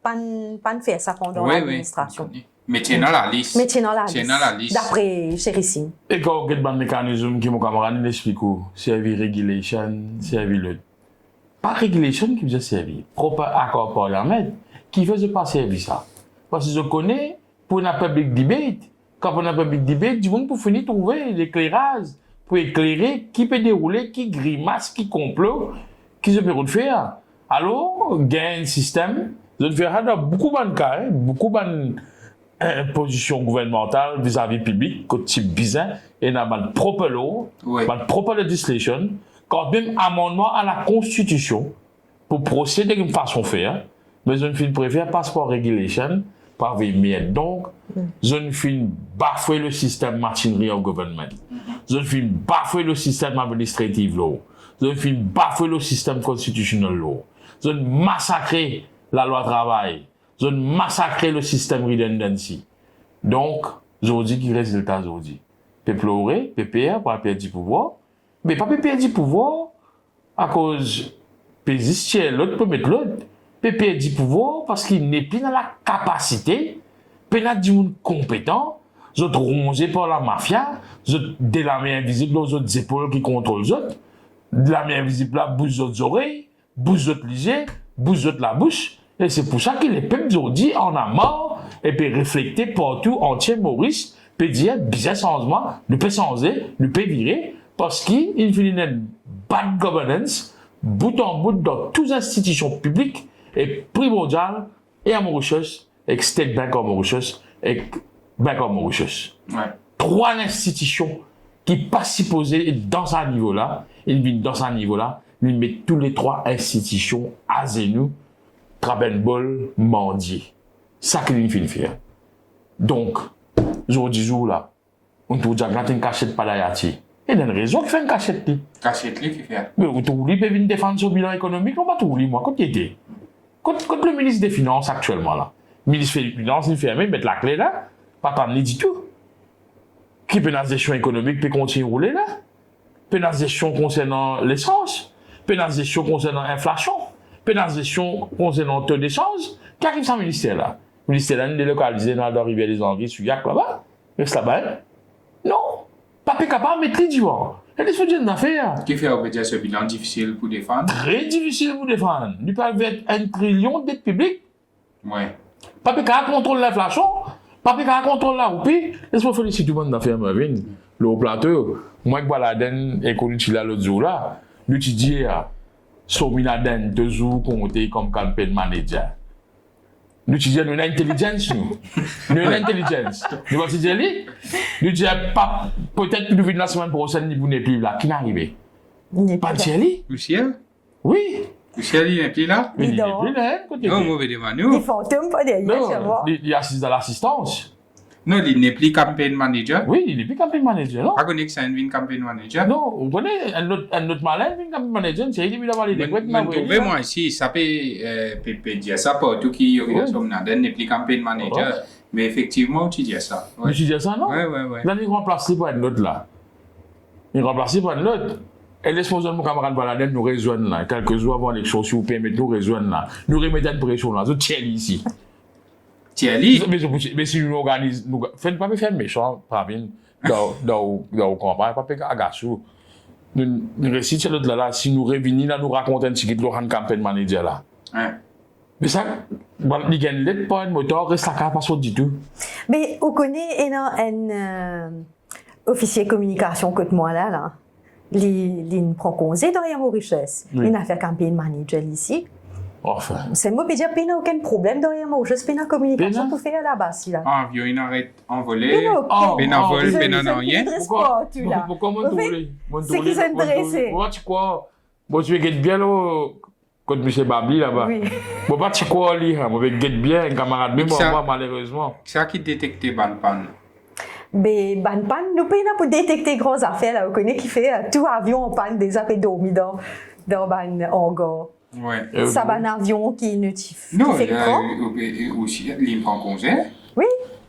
pas faire ça pendant l'administration. Mais tiens dans la liste. Mais tiens dans la Tiens dans la liste. liste. D'après Chérissime. Et quand on regarde le mécanisme qui mon camarade nous explique, servir regulation, servir le. Pas regulation qui vous a servi, propre accord parlementaire, qui faisait pas servir ça. Parce que je connais, pour une public debate, quand on a public debate, du monde pour finir trouver l'éclairage, pour éclairer qui peut dérouler, qui grimace, qui complot, qui se peut faire. Alors, il y a un système, je ne fais rien dans beaucoup de cas, beaucoup de position gouvernementale vis-à-vis public, comme type bizarre, et dans ma propre loi, ma propre legislation, quand même amendement à la Constitution, pour procéder d'une façon faire, mais je ne préfère passeport regulation, par mieux. Donc, je ne bafouer le système machinery of government. Je ne bafouer le système administrative law. Je ne bafouer le système constitutionnel law. Je ne massacrer la loi travail. Je ne massacrer le système redundancy. Donc, je vous dis qu'il résultat, je vous dis. Peut pleurer, peut perdre, pour perdre du pouvoir. Mais pas peut perdre du pouvoir à cause peut exister l'autre, peut mettre l'autre. Peut perdre du pouvoir parce qu'il n'est plus dans la capacité, peut être du monde compétent, vous êtes rongé par la mafia, vous êtes de la main invisible aux autres épaules qui contrôlent les autres, de la main invisible là, bouge les autres oreilles, bouge les autres lisés, bouge les autres la bouche. Et c'est pour ça que les peuples aujourd'hui en a marre et peut réfléchir partout entier Maurice, peut dire bizarre changement, ne peut changer, ne peut virer, parce qu'il finit une bad governance, bout en bout dans toutes les institutions publiques, et primordial, et à Mauritius, et State Bank of Mauritius, et ben comme Mauritius. Ouais. 3 institutions qui pas supposées être dans ce niveau-là, ils viennent dans ce niveau-là, ils mettent tous les 3 institutions à Zenou, Trabenbol, Mandier. Ça qu'ils viennent faire. Donc, aujourd'hui, là, on trouve déjà une cachette pas d'Ayati. Il y a une raison qui fait une cachette. Cachette qui fait. Mais vous trouvez peut venir défendre son bilan économique, on va trouver moi. Quand il était. Quand le ministre des Finances actuellement là. Le ministre des Finances, il fait mettre la clé là, pas tant ni du tout. Qui peut dans la gestion économique peut continuer à rouler là. Peut dans la gestion concernant l'essence. Peut dans la gestion concernant l'inflation. Peut dans la gestion concernant le taux d'échange. Qui arrive dans le ministère là? Le ministère là, il est délocalisé dans la rivière des Anguilles, sur Yak là-bas. Reste là-bas. Non. Pas capable de mettre les dehors. Il y a des choses d'affaires. Qui fait, on peut dire, ce bilan difficile pour défendre? Très difficile pour défendre. Nous pouvons être 1 trillion de dettes publiques. Ouais. Pas capable de contrôler l'inflation. Pas capable de contrôler la roupie. Laisse-moi féliciter tout le monde d'affaires, Marvin. Le haut plateau. Moi, je la den et qu'on utilise l'autre jour là. L'utiliser, Somina den 2 jours qu'on était comme campaign manager. Nous utilisons une intelligence, nous. Une intelligence. Nous voici Jelly. Nous disons pas, peut-être que nous venons la semaine prochaine, vous n'êtes plus là. Qui n'est arrivé? Pas Jelly? Michel? Oui. Michel, il n'est plus là? Mais il n'est plus là, côté. Non, mauvais devant Les nous. fantômes, pas derrière, chez moi. Non, il assiste à l'assistance. Non, il n'est plus campaign manager. Oui, il n'est plus campaign manager, non? Pas connu que c'est un campaign manager. Non, vous connaissez un autre malin, un campaign manager, c'est lui d'avoir les découettes. Mais moi ici, ça peut dire ça pour tout qui n'est plus campaign manager. Mais effectivement, tu dis ça. Ouais. Tu dis ça, non? Ouais. Là, il est remplacé par un autre, là. Il est remplacé par un autre. Et laisse-moi mon camarade Baladen nous rejoindre là. Quelques jours avant l'élection, si vous permettez nous rejoindre là. Nous remettons une pression là. Je tiens ici. Thierry? Mais si nous organisons, faites pas me faire méchant, Pravin, dans le campagne, pas faire agaçou. Nous récitons l'autre là, si nous revenons là, nous racontons un petit peu de Laurent Campaign Manager là. Ouais. Mais ça, il y a une lettre, pas un moteur, reste la carte, pas ça du tout. Mais on connaît un officier communication que moi là. Il prend congé dans les Mauritius. Il a fait campagne manager ici. Enfin. C'est moi, je peux dire qu'il n'y a aucun problème dans les Mauritius. Il y a communication pour faire là-bas. Avion, il arrête envolé. Il envole, il rien. Pourquoi moi, c'est qui s'intéresse. Moi, tu crois, moi, je vais get bien là, quand M. Babli là-bas. Oui. Moi, tu crois, moi, je vais get bien, un camarade, même moi, malheureusement. C'est ça qui détecte Banpan. Mais Banpan, nous pouvons pour détecter grosses affaires là. On connaît qui fait tout avion en panne déjà fait dormir dans ban hangar. Ouais. Ça un avion qui ne fait aussi, il prend congé. Oui.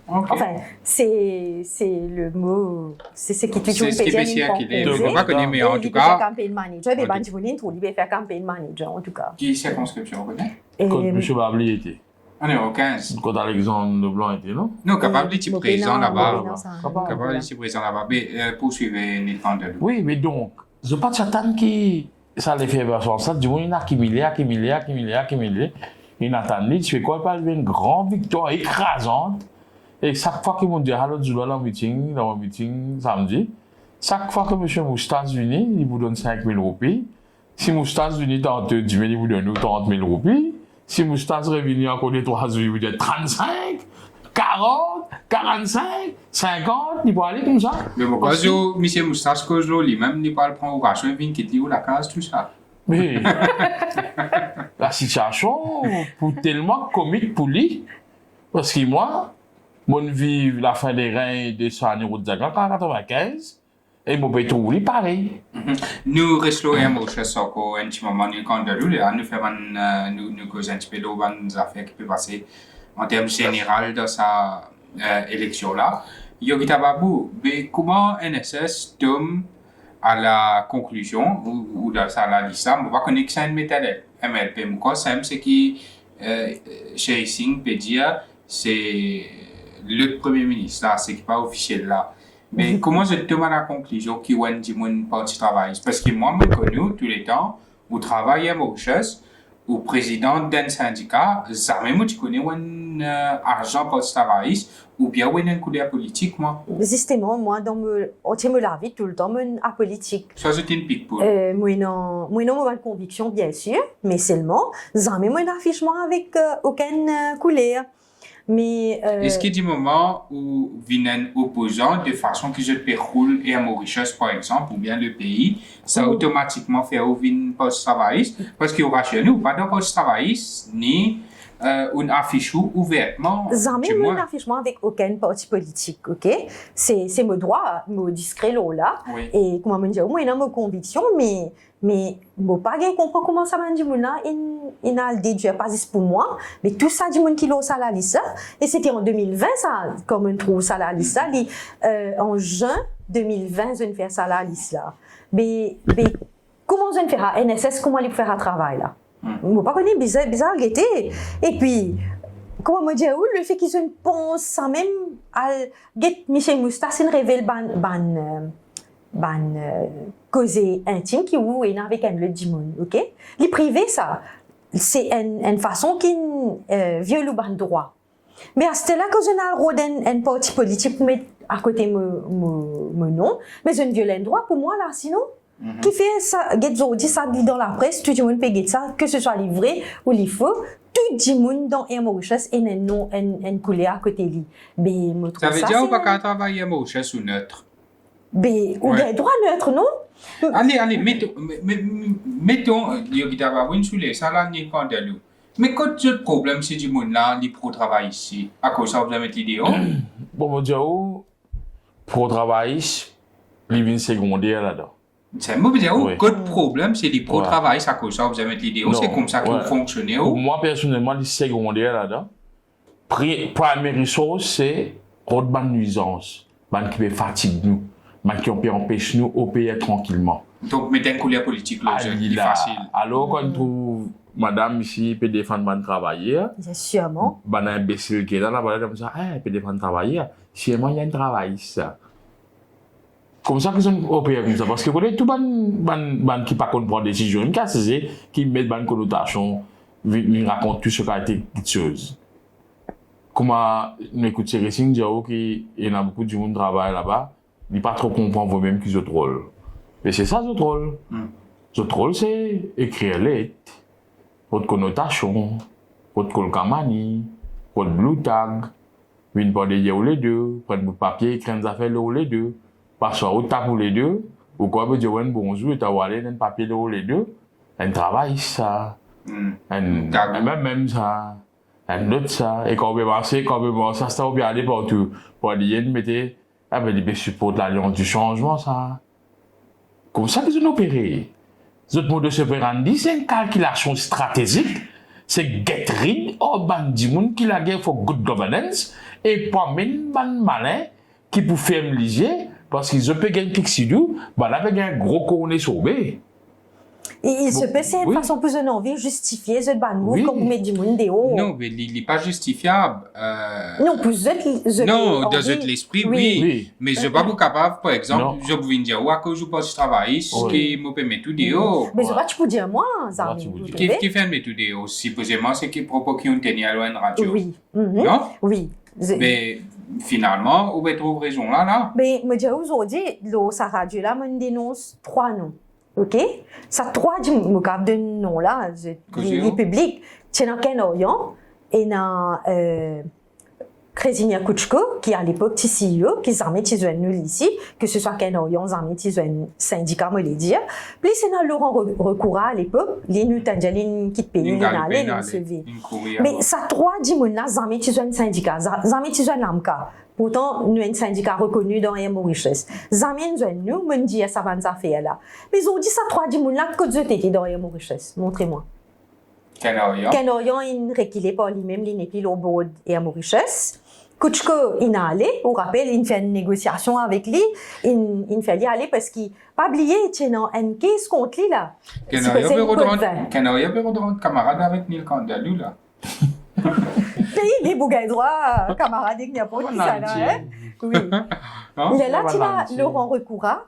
Okay. Enfin, c'est le mot, c'est ce qui c'est spécial qu'il est. Je ne pas connaître, mais en tout cas. Campaign manager, mais ban Tivonine, il va faire campaign manager en tout cas. Qui circonscription on connaît? Quand M. Babli était. On est au 15. Quand Alexandre Leblanc était, non? Non, capable d'être présent là-bas. Capable d'être présent là-bas. Mais poursuivez Nathan Delou. Oui, mais donc, je ne pas s'attendre qui. Ça les fait version ça, du moins, il a accumulé. Il a attendu, tu fais quoi? Il y a une grande victoire écrasante. Et chaque fois que mon Dieu, alors, je dois dans un meeting samedi, chaque fois que M. Moustas vient, il vous donne 5 000 roupies. Si Moustas vient dans 2 000, il vous donne 30 000 roupies. Si Moustas revient encore les 3 jours, il vous donne 35, 40, 45, 50, il peut aller comme ça. Mais pourquoi M. Moustas, lui-même, il parle prendre occasion, il vient quitter la case, tout ça. Mais la situation, pour tellement comique pour lui, parce que moi, mon vie, la fin des reins de Sani Roudzagan, en 1995, et mon pays trouve pareil. Nous restons à Mauritius encore un petit moment, nous faisons nous causons un petit peu des affaires qui peuvent passer en termes généraux dans sa élection là. Yogita Babou, mais comment NSS tombe à la conclusion ou dans la liste, on va connaître que c'est une méthode MLP. Moi, c'est qui chez Singh peut dire c'est le premier ministre là, c'est qui pas officiel là. Mais comment je tombe à la conclusion qui est du monde parti travail? Parce que moi, je connais tous les temps, où travaille à Mauritius, ou président d'un syndicat, jamais moi, tu connais un argent parti travail, ou bien un couleur politique, moi. Justement, moi, on tient la vie tout le temps, à politique. Ça, c'est une pique pour. Moi, non, une conviction, bien sûr, mais seulement, jamais moi, un affichement avec aucune couleur. Mais Est-ce qu'il y a des moments où viennent opposants de façon que je peux rouler et à Mauritius, par exemple, ou bien le pays, ça automatiquement fait ou vient post-travailliste, parce qu'il y aura chez nous pas de post-travailliste, ni une affiche ouvertement. jamais un affichement avec aucun parti politique, ok? C'est mon droit, mon discret là. Oui. Et comment me dire, moi, il a mes convictions, mais bon, pas bien comprendre comment ça m'a dit, il a le déduit, pas juste pour moi, mais tout ça, dit, qui l'a ça la liste, et c'était en 2020, ça, comme on trouve ça la liste, en juin 2020, je ne fais ça la liste, là. Mais, comment je ne fais à NSS, comment il faire un travail, là? Moi, pas connu, bizarre, guetté. Et puis, comment me dire, le fait qu'ils ne pensent ça même à Michel Moustas, il révèle cause intime qui ou est avec un le dimon, ok? Les privés, ça, c'est une façon qui viole le droit. Mais à ce là que je n'ai le droit d'un parti politique pour mettre à côté mon nom, mais je ne viole un droit pour moi, là, sinon. Qui fait ça, dit ça dans la presse, tout le monde peut ça, que ce soit livré ou les faux, tout le monde dans un Mauritius et un nom, un coulé à côté de lui. Ça veut dire qu'on ne peut pas travailler à Mauritius ou neutre? Mais, on a droit neutre, non? Allez, mettons, il y a qui a sous les salariés ni candelou. Mais quand le problème, c'est du monde là, il pro travail ici. À cause ça, vous avez l'idée? Bon, mon Dieu, pro travail, il vient secondaire là-dedans. C'est moi, dire, le problème, c'est les pro travail, ça cause ça, vous avez l'idée. C'est comme ça que vous fonctionnez. Pour moi, personnellement, les secondaires là-dedans, première ressource, c'est une bonne nuisance, qui peut fatiguer nous, qui peut empêcher nous au pays tranquillement. Donc, mettez un couleur politique, là, c'est facile. Alors, quand on trouve madame ici, peut défendre le travailler. Bien sûrement. Un imbécile qui est là, comme ça, peut défendre le travailler. Si il y a un travail, ça. Comme ça qu'ils ont opéré comme ça. Parce que tout le monde qui ne prend pas de décision, qui met une connotation, qui raconte tout ce qui a été chose. Comment nous écoutons ces récits, il y a beaucoup de gens qui travaillent là-bas, ils ne pas trop comprendre vous-même qu'ils ont rôle. Mais c'est ça, votre rôle. Votre rôle, c'est écrire lettre, votre connotation, votre colcamani, votre blue tag, une part de ou les deux, prendre votre papier, écrire des affaires ou les deux. Parfois, au tape pour les deux, ou quoi, vous dire bonjour, tu as allé dans le papier de les deux, un travail, ça, même ça, un autre ça, et quand on peut penser, ça, on peut aller partout, pour aller mettez, il peut supporter l'alliance du changement, ça. Comme ça qu'ils ont opéré. L'autre mot de se prendre, c'est une calculation stratégique, c'est get rid of bandimoun qui la guerre for good governance, et pas même malin qui pour faire liger, parce qu'ils ont payé un pixidou, là, il y a un gros couronné sauvé. Et il se peut, c'est une façon plus de envie justifier ce banmou comme vous mettez du monde dehors. Non, mais il n'est pas justifiable. Non, plus non, dans l'esprit, oui. Mais je ne suis pas capable, par exemple, je peux dire, à cause je passe travailler, ce qui me permet tout dehors. Mais c'est pas tu peux dire moi, ça. Qui fait me tout dehors? Supposément, c'est qui propose qu'on tenait à loin de radio. Oui. Non? Oui. Mais finalement, où est-ce raison là? Mais me dire aujourd'hui, sa radio là, me dénonce 3 noms. Ok? Ça 3 de noms là, les publics, c'est dans Ken Orient et dans Kresimia Kouchko, qui à l'époque CEO, qui s'en met nous ici, que ce soit Ken Orient, s'en met un syndicat, moi les dire. Puis c'est dans Laurent Recoura à l'époque, les Nutanjaline qui te paye, les Nalé, les CV. Mais ça 3 là, s'en met un syndicat, s'en met un LAMCA. Pourtant, nous avons un syndicat reconnu dans les Mauritius. Zamien, nous, me dit ça va nous faire là. Mais on dit ça 3 là, que vous êtes dans les Mauritius. Montrez-moi. Ken Orient, il reculé par lui-même, il n'est plus au board et à Mauritius. Kouchko, il a allé, on rappelle, il fait une négociation avec lui, il fait y aller parce qu'il n'a pas oublié, il y a un case contre lui là. Ken Orient peut rendre camarade avec Neil Kandalou là. Pays des bougains droits, camarades, il n'y a pas de ça là, hein? Oui. Il est là, tu as Laurent Recoura.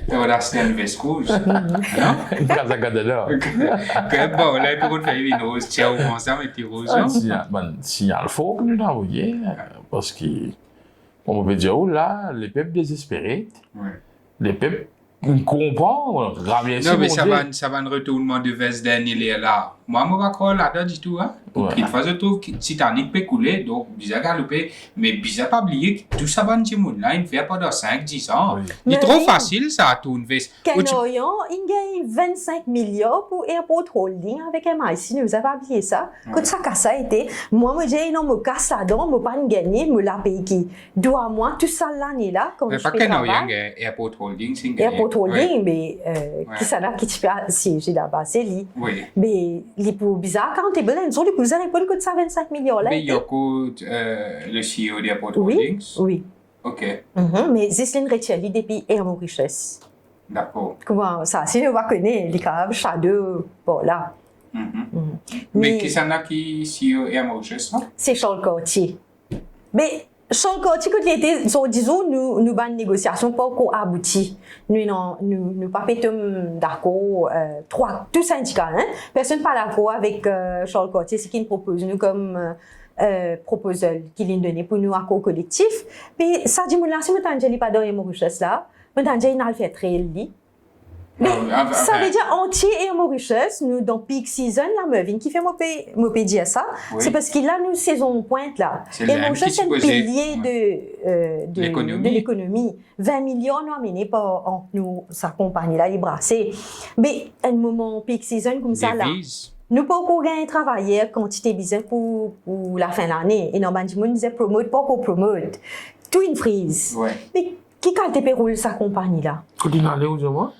Voilà, c'est un veste rouge. Une casagadela. Bon, là, il peut faire une rose. Tiens, au moins, ça, mais t'es rose. Signal faux que nous l'avons envoyé, parce qu'on peut dire, oh là, les peuples désespérés, les peuples comprennent, non, mais ça va un retournement de veste d'un, il est là. moi, je ne vais pas là-dedans du tout. Hein. Ouais. Quelquefois, je trouve que Titanic peut couler, donc, bizarre galoper. Mais bizarre pas oublier que tout ça, ben, là, il fait pendant 5-10 ans. Oui. Il est Mais trop oui. facile, ça, à tourner. Ken Orion, il gagne 25 millions pour Airport Holding avec MIC. Vous avez oublié ça? Quand ça casse a été, moi, j'ai non, me casse là-dedans, me pas gagner, me la paye qui doit moi tout ça l'année là, quand Mais je pas fais qu'un travail. Orion, Airport Holding, c'est Airport Holding, Oui. mais qui ça là qui te fait siéger là-bas, c'est lui. Oui. Mais les pour bizarre, quand t'es bien, ils ont les pour répondre que ça 25 millions là. Mais Yoko, le CEO d'Airport Oui, Holdings. oui. Ok, Mais Zisline Retieli depuis Air Mauritius. d'accord. Comment ça? Si on va connaître les Carabes, Shadow, bon là. Mais qui s'en a qui CEO Air Mauritius, non? C'est Charles Cartier. Mais Charles Cartier, quand il était, disons, nous avons une négociation pas encore aboutie. Nous pas d'accord, tout syndicat, hein. Personne pas d'accord avec Charles Cartier, ce qu'il propose, nous comme proposal qu'il a donné pour nous accord collectif. Mais ça dit, là, si nous n'avons pas dans Mauritius là, nous avons fait très li. Mais ça veut dire entier et Mauritius, nous dans peak season, la Mervyn qui fait mon dire ça, Oui. c'est parce qu'il a nous saison pointe là. C'est Et l'âme Mauritius qui c'est un supposait- pilier de l'économie. 20 millions nous amenés par nous sa compagnie là, les brassés. Mais un moment peak season comme ça là. Devise. Nous pas encore gagner travailler quantité business pour la fin de l'année. Et normalement nous disait promote pas pour promote. Tout une frise. Ouais. Mais qui quand te roule sa compagnie là? Quand il allait où, moi?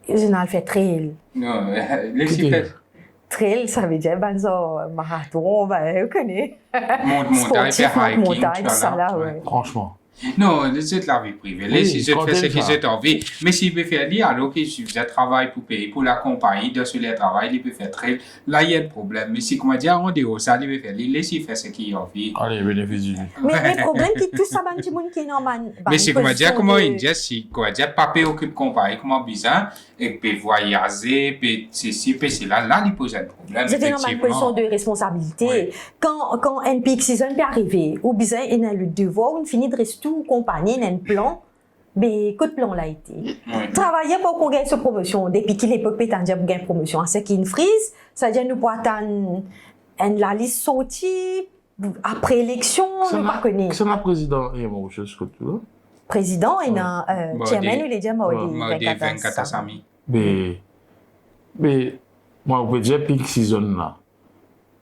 Je n'ai fait trail. Non, laissez faire. Trail, ça veut dire banzo marathon, on connaît. Montagne, Sportif, faire hiking, montagne, tu ça vois, là, là, ouais. Franchement. Non, c'est la vie privée. Laissez Oui, je quand fais ce elle qu'ils fait. ont envie. Mais s'il peut faire dire, alors que si vous avez travail pour payer pour la compagnie, de ce les travail, il peut faire très. Là, il y a un problème. Mais si, comment dire, en dehors, ça, il peut faire. Laissez faire ce qu'il a envie. Allez, bénéfice du. Mais le problème, c'est que tout ça, ben, monde qui est normal. Mais c'est comment dire, comment il dit, si, comment dire, papa occupe compagnie, comment bizarre, et peut voyager, peut ceci, peut cela, là, il pose un problème. C'était normal une position de responsabilité. Oui. Quand un peak season peut arriver, ou bien il a le devoir, on finit de rester tout compagnie, il a un plan, mais quel plan l'a été? Oui. Travailler pour qu'on gagne cette promotion. Depuis qu'il est peu pétant, pour gagner promotion. C'est qu'il y a une frise, ça veut dire nous pour attendre la liste sortie, après élection, nous pas connaître. C'est le président et Mauritius, que tu veux. Président, il y a chairman, il est déjà mort. Modi 24 Assami. Mais, moi, on peut dire peak season là.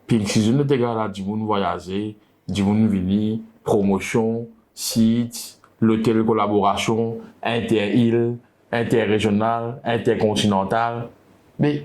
Peak season, t'es gars là, du monde voyager, du monde venir, promotion, site, l'hôtel collaboration, inter-île, interrégional, intercontinental. Mais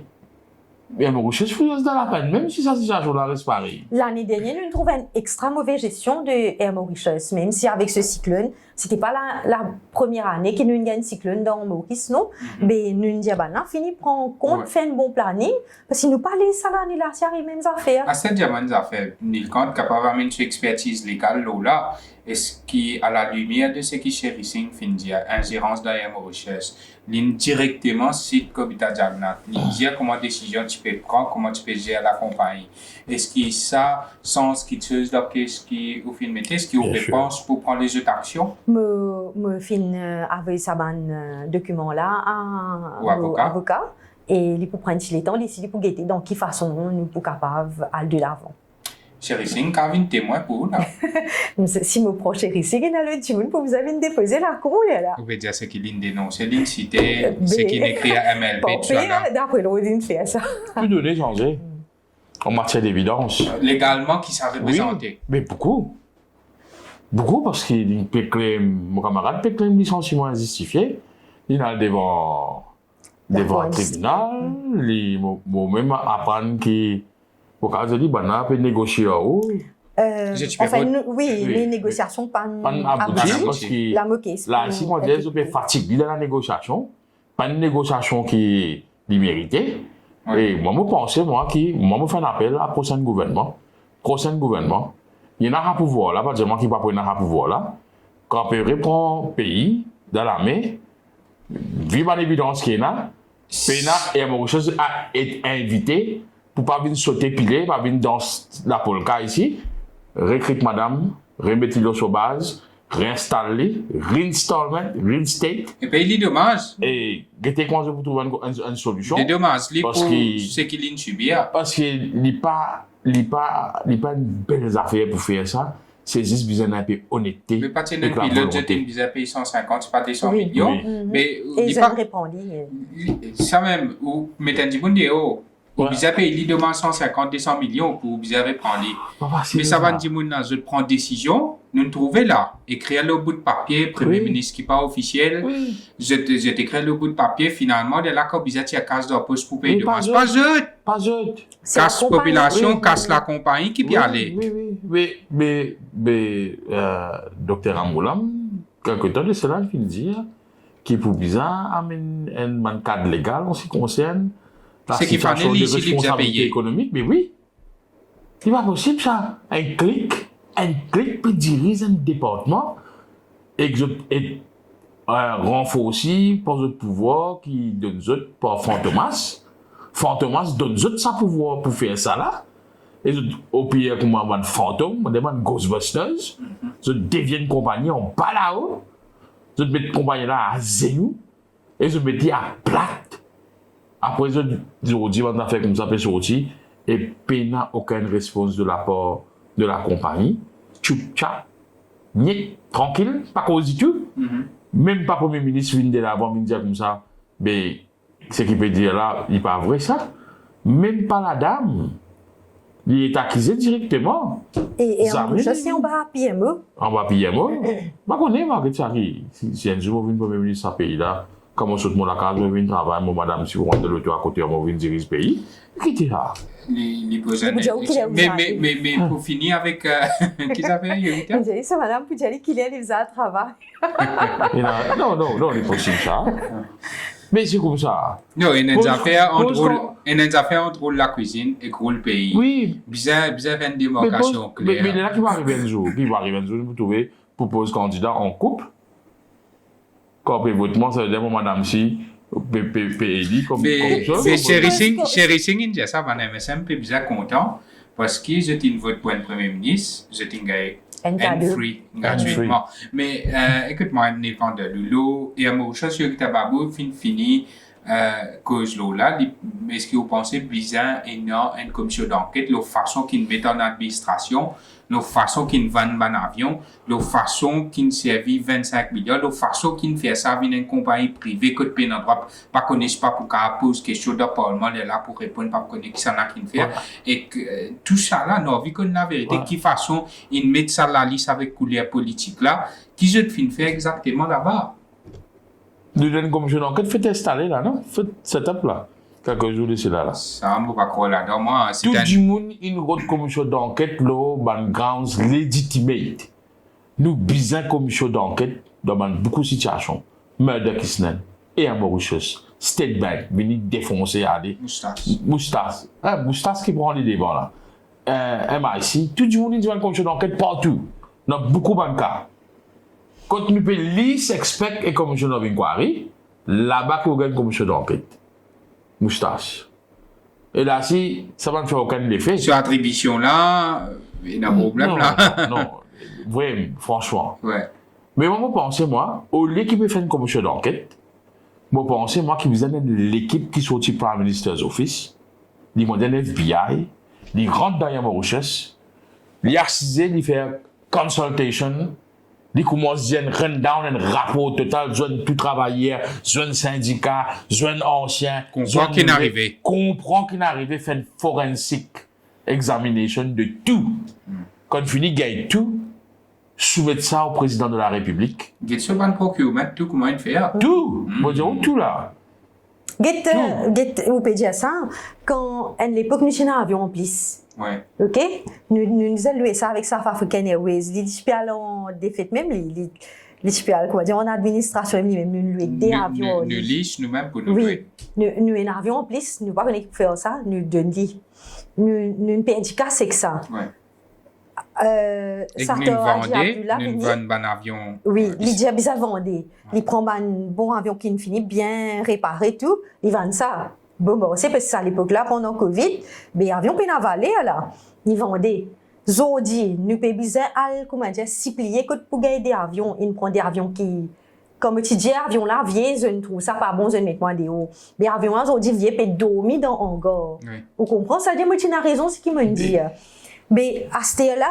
Mauritius, je suis dans la peine, même si ça situation là reste pareil. L'année dernière, nous trouvons une extra mauvaise gestion de Air Mauritius, même si avec ce cyclone, c'était pas la première année que nous avons un cyclone dans Maurice, non? Mais nous avons dit, bah, on a fini de prendre compte, Ouais. faire un bon planning, parce que nous pas les ça l'année là, c'est les mêmes affaires. À cette diamant affaires, Nilkant, capable d'amener une expertise légale là, est-ce qu'à la lumière de ce qui chérissing findia, ingérence d'Air Mauritius, ligne directement site Kobita Jagnat, dire comment décision tu peux prendre, comment tu peux gérer la compagnie. Est-ce que ça, sans ce qui te faisait qu'est-ce qui au film est-ce qu'il Bien sûr. pense pour prendre les autres actions? Me fin avec ça document là Ou avocat. avocat et il pour prendre les temps, il pour guetter dans quelle façon nous pour capable aller de l'avant. Chérissing, Kavin témoin pour là. Si me proche ici, il y a le Timoun pour vous avez déposé la cour là. On peut dire ce qu'il dénonce, il cité ce qu'il écrit à MLB, tu vois là. D'après l'ordine fait ça. Plus donner changer. En matière d'évidence. Légalement, qui s'en représenter. Mais beaucoup. Beaucoup parce qu'il peut claimer, mon camarade peut claimer licenciement injustifié. Il a devant un tribunal. Il faut même apprendre qu'il au cas où il peut négocier en haut. Oui, les négociations pas abouties parce que la moquée. là, si on dit que je fatigue dans la négociation, pas une négociation qui est méritée. Et moi, je pense, moi, je fais un appel à prochain gouvernement. Il y en a un pouvoir là, pas dire moi qui va prendre un pouvoir là. Quand on peut répondre au pays, dans l'armée, vu l'évidence qu'il y a, Péna et Mauritius a été invité pour pas venir sauter pilé, pas venir dans la polka ici. Recrute madame, remettez-le sur base, réinstaller, reinstallment, reinstate, Et puis, il est dommage. et gêter comment pour trouver une solution. C'est dommage, lui, pour Parce qu'il- ce qu'il a subir. Parce qu'il n'est pas une belle affaire pour faire ça. C'est juste besoin d'un peu honnêteté. Mais pas de et de la pilote, volonté. j'étais une bizarre paye 150, c'est pas des 100 Oui. millions. Oui. Mais, Et il ils pas, ont répondu. ça même, ou, mettez du monde, oh, Ouais. bizarre paye, il demande 150, 200 millions pour bizarre prendre. Pas facile, Mais ça va ça. dire, moun, je prends décision, nous nous trouver là. Écrire le bout de papier, Premier Oui. ministre qui pas officiel. Oui. Je t'écris le bout de papier, finalement, de là, quand bizarre, il y a casse de poste pour payer Oui, de pas masse. juste. Pas juste. Pas juste. C'est la Casse compagnie. population, Oui, casse oui. la compagnie qui peut aller. Oui. Mais, docteur Amboulam, quelque temps de cela, il vient dire qu'il faut bizarre amène un cadre légal en ce qui concerne la C'est qu'il situation fallait de ici, il les a responsabilité payés. économique. Mais oui, c'est pas possible ça. Un clic peut diriger un département et renforcer par le pouvoir qui donne autres par Fantomas. Fantomas donne autres sa pouvoir pour faire ça là. Et au pire, comme un fantôme, on demande Ghostbusters. Je deviens une compagnie en bas là-haut. Je mets une compagnie là à zéro. Et je mets à plate. Après, je dis, on a fait comme ça, peut sortir. Et puis, il n'y a aucune réponse de la part de la compagnie. Tchoup, tchap. Niet, tranquille, pas cause du tout. Même pas Premier ministre vient de là avant, il me dit comme ça. Mais, ce qu'il peut dire là, il n'est pas vrai ça. Même pas la dame. Il est accusé directement. Et Ça en arrive. je sais, on va à PME. En bas, PMO. Je connais, Marguerite Sari. Si un jour, je viens Premier ministre de ce pays-là, comment saute mon la case, je viens travailler, moi, madame, si vous rentrez de l'autre à côté, je viens diriger ce pays. Quittez là. Les besoins. Vous dites qu'il est Mais pour finir avec, qui s'appelle, Yolita? Vous dites, c'est madame Poudjali qui est les à travail. Non, il est possible ça. Mais c'est comme ça. Non, il y a des affaires Pose- entre la cuisine et le pays. Oui. Bizarre une Mais démarcation mais claire. là, qui va arriver un jour, vous trouvez, propose candidat en couple. Quand vous votement, ça veut dire, madame, si, PPI, comme ça. Mais Chéri Singh, il dit ça, Van MSM, puis bizarre content, parce que j'étais une vote pour un premier ministre, j'étais un gars free gratuitement. Mais écoute-moi, il dépend de Lulu, et à mon chose, que Tababou, fini, cause là, est-ce que vous pensez bizarre et non une commission d'enquête, la façon qu'ils mettent en administration, la façon qu'ils vendent un avion, la façon qu'ils servent 25 millions, la façon qu'ils font ça avec une compagnie privée que tu n'as pas connaissent pas pour qu'elle pose question de Parlement, elle est là pour répondre, pas connaître qui ça n'a qu'une fait. Et que tout ça là, non, vu qu'on a la vérité, qui façon ils mettent ça la liste avec couleur politique là, qui je te faire exactement là-bas. Nous avons une commission d'enquête, faites installer là, non? Faites setup là. Quelques jours de cela là. Ça, je ne pas croire là-dedans. Moi, c'est Tout un... le monde, une autre commission d'enquête, là, dans grounds legitimate. Nous, besoin commission d'enquête dans beaucoup de situations. Murder Kisnen et à Mauritius. State Bank, venir défoncer, aller. Moustache. Moustache qui prend les débats là. MIC, tout le monde dit une commission d'enquête partout. Dans beaucoup de cas. Quand nous payons least expect et commission of inquiry, là-bas, qu'on a une commission d'enquête. Moustache. Et là, si ça va ne faire aucun effet. Sur l'attribution là, il y a un problème là. Non, vraiment, franchement. Ouais. Mais moi, je pense, moi, au lieu qu'il peut faire une commission d'enquête, je pense, moi, qu'il vous amène l'équipe qui sortit Prime Minister's Office, il m'a donné FBI, il rentre dans Mauritius, il assisé, il fait consultation, il commence à run down un rapport total, zone tout travailleur, zone syndicat, zone ancien, comprend qu'il est arrivé. Comprend qu'il est arrivé, fait une forensic examination de tout. Quand il finit, il gagne tout, soumettre ça au président de la République. Get ce ban procurement, tout comment il fait. Tout, on va dire tout là. Vous pouvez dire ça, quand à l'époque, nous avons un avion en plus. Ouais. Ok? Nous avons loué ça avec South African Airways. Les chipiales ont défait même, les chipiales, comment dire, en administration, même, nous loué des avions. Nous lisons nous-mêmes pour nous louer. Nous avons un avion en plus, nous ne pouvons pas faire ça, nous donnons. Nous ne pouvons pas c'est que ça. Ouais. Et nous vendons un avion. Oui, il dit bien vendé. Il prend un bon avion qui finit bien réparé tout, il vend ça. Bon, c'est parce que à l'époque là pendant Covid, mais avion peine avalé là. Ils vendaient. Zodi, nous pouvons bien, comment dire, supplier que pour gagner des avions, il prend des avions qui, comme tu dis, avion là, vieux, je ne trouve ça pas bon, je ne mets pas des hauts. Mais avion là, Zodi, vieux, peut dormir dans un hangar. Oui. Vous comprenez? Ça veut dire, moi, tu as raison, ce qu'il me dit. Mais à ce là,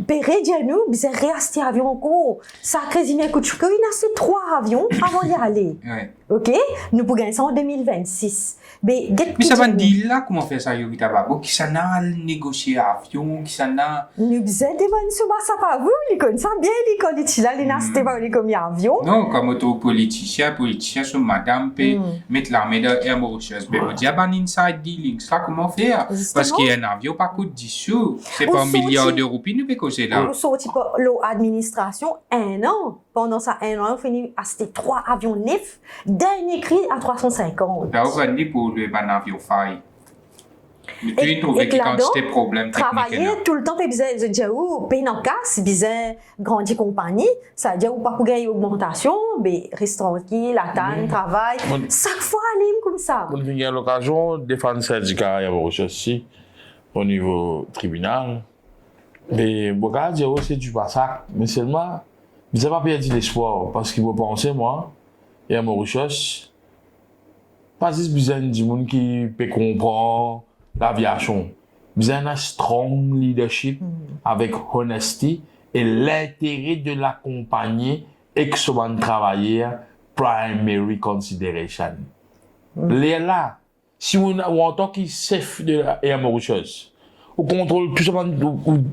Péré dit nous, c'est resté avion encore. Ça a créé un coup de choc. Il a acheté 3 avions avant d'y aller. Ouais. OK? Nous pouvons gagner ça en 2026. Mais ça va dire là, comment faire ça, Yogi Tababo? Qui s'en a négocié avion, qui s'en a. Nous avons des bonnes sous ça pas vous, ils connaissent ça bien, ils connaissent là, ils n'achetent pas comme avion. Non, comme auto politicien sur madame, peut mettre l'armée de Air Mauritius. Mais vous dites, inside dealing, ça, comment faire? Parce qu'il y a un avion, pas coûte 10 sous. C'est pas 1 milliard d'euros, puis nous peut causer là. Nous sortis pour l'administration 1 an. Pendant ça, 1 an, on finit acheter 3 avions neufs, dernier cri à 350. Là, on va dire pour le ban avion faille. Mais tu as trouvé que quand c'était problème technique. Travailler tout le temps, puis je dis, payer dans casse, bizarre, grandir compagnie, ça veut dire, ou pas pour gagner augmentation, mais restaurant qui, la tanne, travail, chaque fois, aller comme ça. On a eu l'occasion de défendre le syndicat à aussi, au niveau tribunal. Mais, je vais dire, c'est du passage, mais seulement, je n'ai pas perdu l'espoir, parce qu'il faut penser, moi, et à Mauritius, pas juste besoin de gens qui peuvent comprendre l'aviation. Besoin d'un strong leadership avec honesty et l'intérêt de l'accompagner et que ce soit travailler primary consideration. Là, si on en tant que chef de Air Mauritius, on contrôle tout ça, ou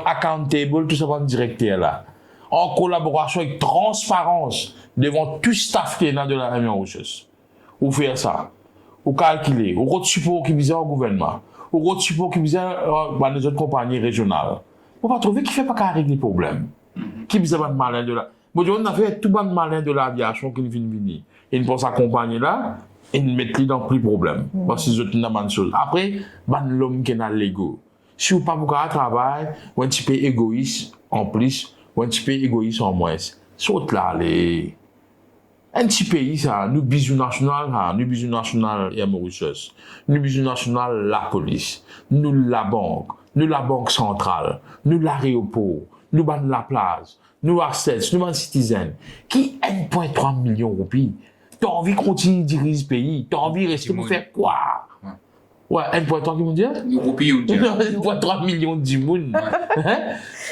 accountable, tout ça, directeur là. En collaboration avec transparence devant tout staff qui est dans de la Air Mauritius. Ou faire ça. Ou calculer. Ou autre support qui vise au gouvernement. Ou autre support qui vise dans les autres compagnies régionales. On va trouver qui fait pas qu'à régler le problème. Qui vise pas de malin de la. Bon, on a fait tout le malin de l'aviation qui vient venir. Et une fois sa compagnie là, ils mettent les dans plus de problème. Parce que c'est une bonne chose. Après, l'homme qui a l'ego. Si vous pas beaucoup de travail, ou un petit peu égoïste en plus, ou un petit peu égoïste en moins. Saute là, les. Un petit pays, ça, nous bisous national et Mauritius, nous bisous national la police, nous la banque centrale, nous l'aéroport, nous la plage, nous assets, nous ban citizen, qui 1,3 million de roupies. T'as envie de continuer à diriger ce pays, t'as envie de rester pour faire quoi? Ouais, 1,3 qui m'ont dit? Roupies, on dit. 1,3 million de dimoun.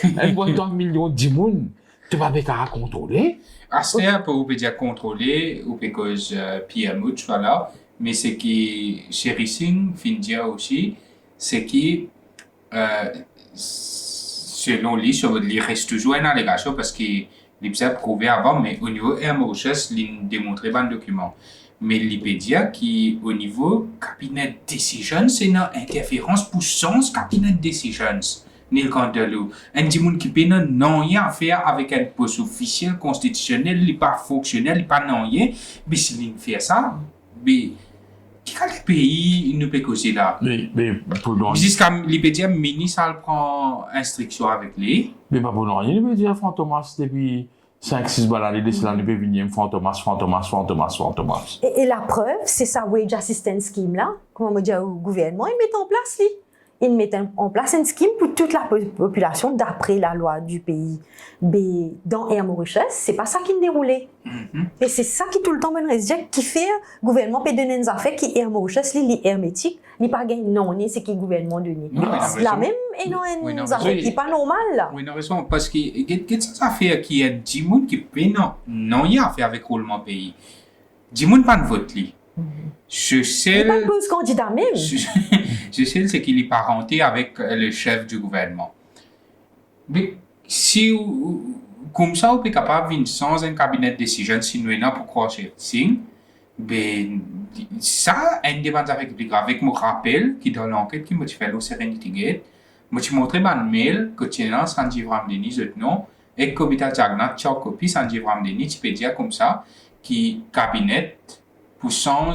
1,3 million de dimoun. Tu vas pas contrôler. Aster pour vous dire contrôler ou parce PMU voilà, mais ce qui chez Racing Findia aussi, c'est qui selon lui il reste toujours une allégation parce qu'il a prouvé avant, mais au niveau Air Mauritius, il démontré dans le document. Mais l'IPEDIA qui au niveau cabinet decision, c'est une interférence pour sens cabinet decisions. Nil Candelou. Un dimoun qui n'a rien à faire avec un poste officiel, constitutionnel, il n'est pas fonctionnel, il n'est pas rien. Mais s'il fait ça, mais quel pays il ne peut causer là? Mais pour nous. Jusqu'à l'IPEDIA, ministre, ça prend instruction avec lui. Mais pas pour nous. Il veut dire Fantomas depuis 5-6 balles l'année, c'est l'année venir, Fantomas. Et la preuve, c'est sa wage assistance scheme là, comment on dit au gouvernement, il met en place lui. Ils mettent en place un scheme pour toute la population d'après la loi du pays. Mais dans Air Mauritius, c'est pas ça qui me déroulait. Et c'est ça qui tout le temps me reste qui fait le gouvernement peut donner des affaires qui Air Mauritius, li hermétique, li pas gagne non, ni c'est qui gouvernement donné. La même et non une affaire qui pas normale. Oui, non raison parce que il y a des affaires qui est du monde qui peut non y a faire avec roulement pays. Du monde pas de vote li. Je sais. Pas de candidat même. Je sais c'est qu'il est parenté avec le chef du gouvernement. Mais si comme ça on peut capable venir sans un cabinet de décision si nous n'avons pas croiser signe, ben ça un débat avec plus grave avec mon rappel qui dans l'enquête qui m'a fait au Serenity Gate, m'a montré mon mail que tient Sanjeev Ramdeni non et Kobita Jagannath ciao copie Sanjeev Ramdeni tu peux dire comme ça qui cabinet pour sans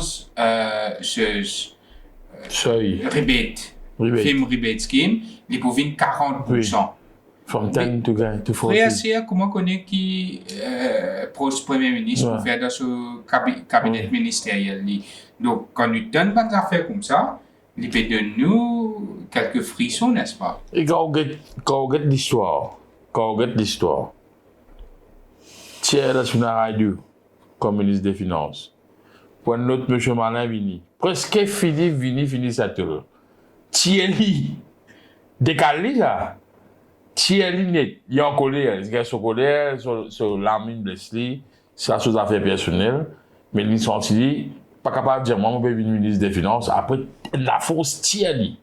rebate. Film rebate scheme, il peut venir 40%. From 10 to 40. Frère, comment connaît qui poste premier ministre pour faire dans ce cabinet ministériel. Donc, quand nous donnons des affaires comme ça, il peut de nous quelques frissons, n'est-ce pas? Et quand on regarde l'histoire, Thierry Lassuna-Radiou, comme ministre des Finances, pour notre M. Malin Vini, presque fini sa tour. Thierry, décalé ça. Thierry net, il y a un colère, il y a son colère sur l'armée Blessley, ça sur les affaires personnelles, mais il sont pas capable de dire, moi, je vais devenir ministre des Finances, après, la force Thierry.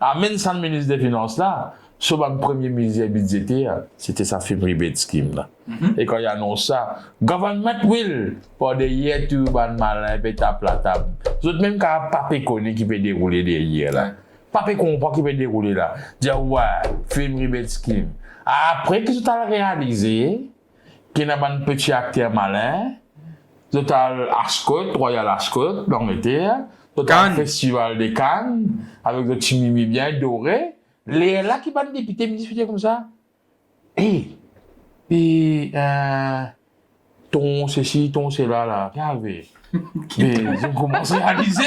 Amène ça le ministre des Finances là, sur le premier ministre budgétaire, c'était sa film rebate scheme là. Et quand il annonce ça, government will, pour des years tout, ban malin, peut tape la table. Vous êtes même qu'à papier connu qui peut dérouler derrière là. Papier comprend qui peut dérouler là. Dire ouais, film rebate scheme. Après que tout a réalisé, qu'il y a un petit acteur malin, tout a Ascot, Royal Ascot, l'Angleterre, tout a un festival de Cannes, avec des petits mimi bien dorés, les là qui va député me discuter comme ça. Ton ceci, ton cela là, regardez. Mais ils ont commencé à réaliser.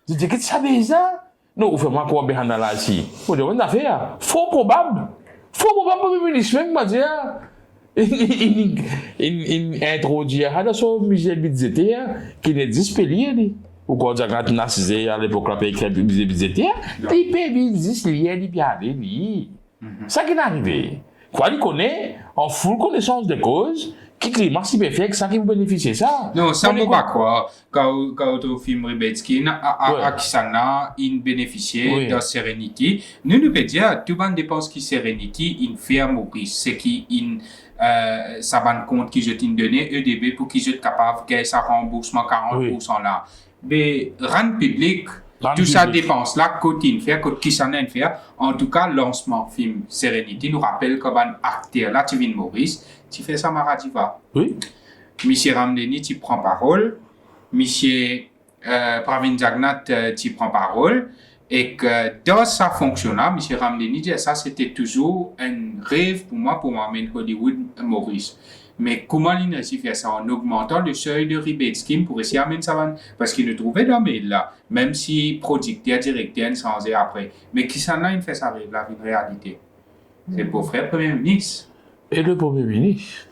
Je dis, qu'est-ce que ça veut ça? Non, vous faites moi quoi bien là ici? Vous devez une affaire. Faux probable pour le ministre, même, m'a dit, il introduit à son musée budgétaire qui n'existe pas lié. Ou quand on a narcisé à l'époque, la paix musée budgétaire, il peut existe lié, il peut aller. Ça qui est arrivé. Quoi, il connaît, en full connaissance de cause, qui climat si bien fait que ça qui vous bénéficie ça. Non, ça ne pas quoi. Quand on film Rebetskin, à Kisana, il bénéficiait de Serenity. Nous peut dire, tout le monde dépense qui Serenity, il fait un Maurice. C'est qui, ça va compte qui je t'ai donné, EDB, pour qu'ils soient capables de ça remboursement 40% là. Mais, rendre public, tout ça dépense là, côté qui s'en est fait. En tout cas, lancement film Serenity nous rappelle comme un acteur là, Tivin Maurice, tu fais ça Maradiva. Oui. Monsieur Ramdeni, tu prends parole. Monsieur Pravin Jagnat, tu prends parole. Et que dans ça fonctionne, monsieur Ramdeni dit ça, c'était toujours un rêve pour moi amener Hollywood Maurice. Mais comment il a fait ça en augmentant le seuil de rebate scheme pour essayer d'amener ça? Parce qu'il le trouvait dans mail là, même si producteur, directeur, sans et après. Mais qui s'en a, il fait ça la réalité. C'est pour frère Premier ministre. Et le Premier ministre,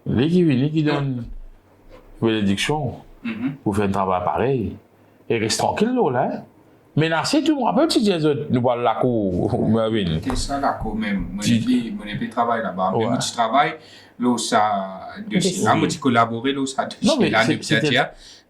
qui donne bénédiction pour faire un travail pareil. Et reste tranquille là. Menacé, tu me rappelles, tu dis, nous parlons de la cour, Mervyn. C'est ça la cour même. Moi, je travaille là-bas. Moi, je travaille. Là, ça, moi, tu collabores, là, ça,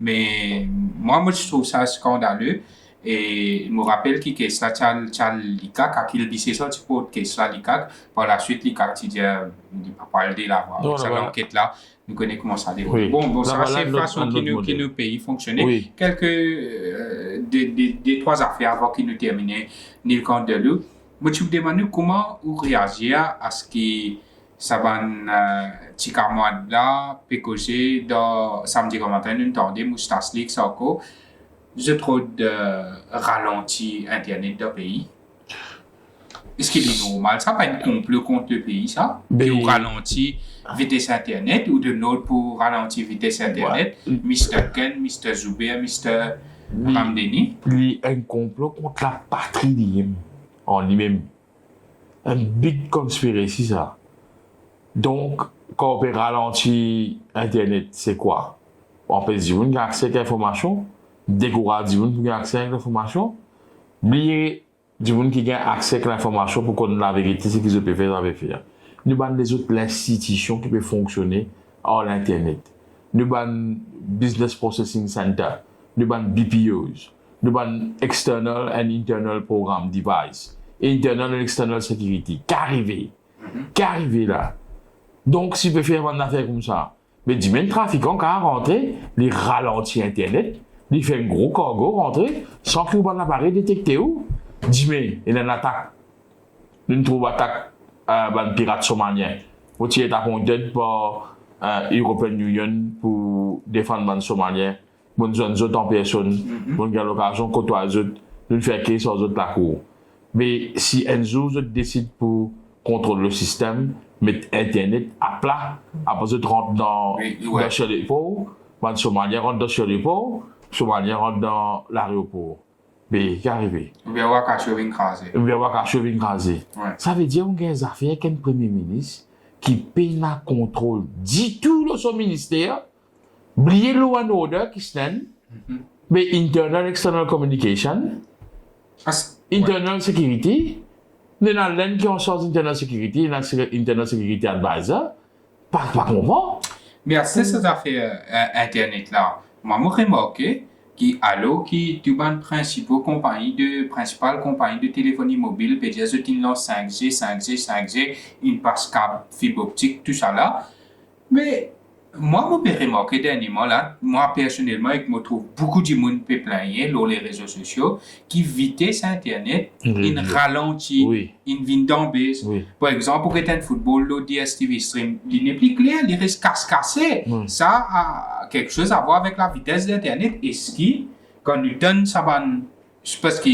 mais moi, je trouve ça scandaleux. Et je me rappelle qu'il y a ça, l'ICAC, quand il dit ça, tu peux que ça, l'ICAC. Par la suite, l'ICAC, tu dis, pas parler là, ça, l'enquête là, nous connaissons comment ça déroule. Bon, ça, c'est la façon qui nous pays fonctionner. Oui. Quelques, des trois affaires avant qu'il nous termine, Neil Candelou. Moi, tu me demandes comment vous réagir à ce qui ça va Chikamouad là, PKG, dans samedi matin, nous entendons Moustache League, ça encore. Je trouve de ralenti Internet dans le pays. Est-ce qu'il est normal? Ça pas un complot contre le pays, ça? Pour ralentir vitesse Internet ou de l'autre pour ralentir vitesse Internet? Mr. Ken, Mr. Zuber, Mr. Ramdeni? Il y a un complot contre la patrie en lui-même. Un big conspiracy, ça. Donc, quand on peut ralentir Internet, c'est quoi? On peut dire qu'on a accès à l'information, décourager qu'on a accès à l'information, oublier qu'on a accès à l'information pour qu'on ait la vérité, c'est qu'ils peuvent faire. Nous avons les autres institutions qui peuvent fonctionner hors l'Internet. Nous avons Business Processing Center, nous avons BPOs, nous avons External and Internal Program Device, Internal and External Security, qu'arriver là. Donc, si vous pouvez faire une affaire comme ça, mais dis même trafiquant qui a rentré, les ralentit Internet, il fait un gros cargo rentrer, sans que vous ayez un appareil détecté où, dis mais il y a une attaque. Nous trouvons une attaque un pirate somalien. Vous êtes appointé par European Union pour défendre les Somaliens. Nous sommes en personne, nous avons l'occasion de côtoyer, nous faisons quelque chose de la cour. Mais si Enzo décide pour contrôler le système, mettre Internet à plat, après de rentrer dans chez les pauvres, les Somaliens rentrent dans chez les pauvres, les Somaliens rentrent dans l'aéroport. Mais qui arrivé? Ou bien, on va cacher une crasée. Ou bien, on va cheville crasé. Ouais. Ça veut dire qu'on a des affaires qu'un premier ministre qui paye la contrôle, dit tout le son ministère, oublier le law and order qui se donne, mais internal, external communication, internal security, nous avons l'un qui est en charge d'internal security, internal security advisor, pas comprendre. Mais à ces affaires Internet-là, moi, j'ai remarqué qui tout les principales compagnies de téléphonie mobile, peut-dire qu'ils ont 5G, une passe câble, fibre optique, tout ça là. Mais moi, j'ai remarqué dernièrement là, moi personnellement, je me trouve beaucoup de monde peut plaigner sur les réseaux sociaux qui vitesse Internet, une ralentit, une vient d'embêter. Oui. Par exemple, pour un football, le DSTV stream, il n'est plus clair, il reste cassé. Ça a quelque chose à voir avec la vitesse d'Internet. Est-ce que, quand nous donne ça, parce que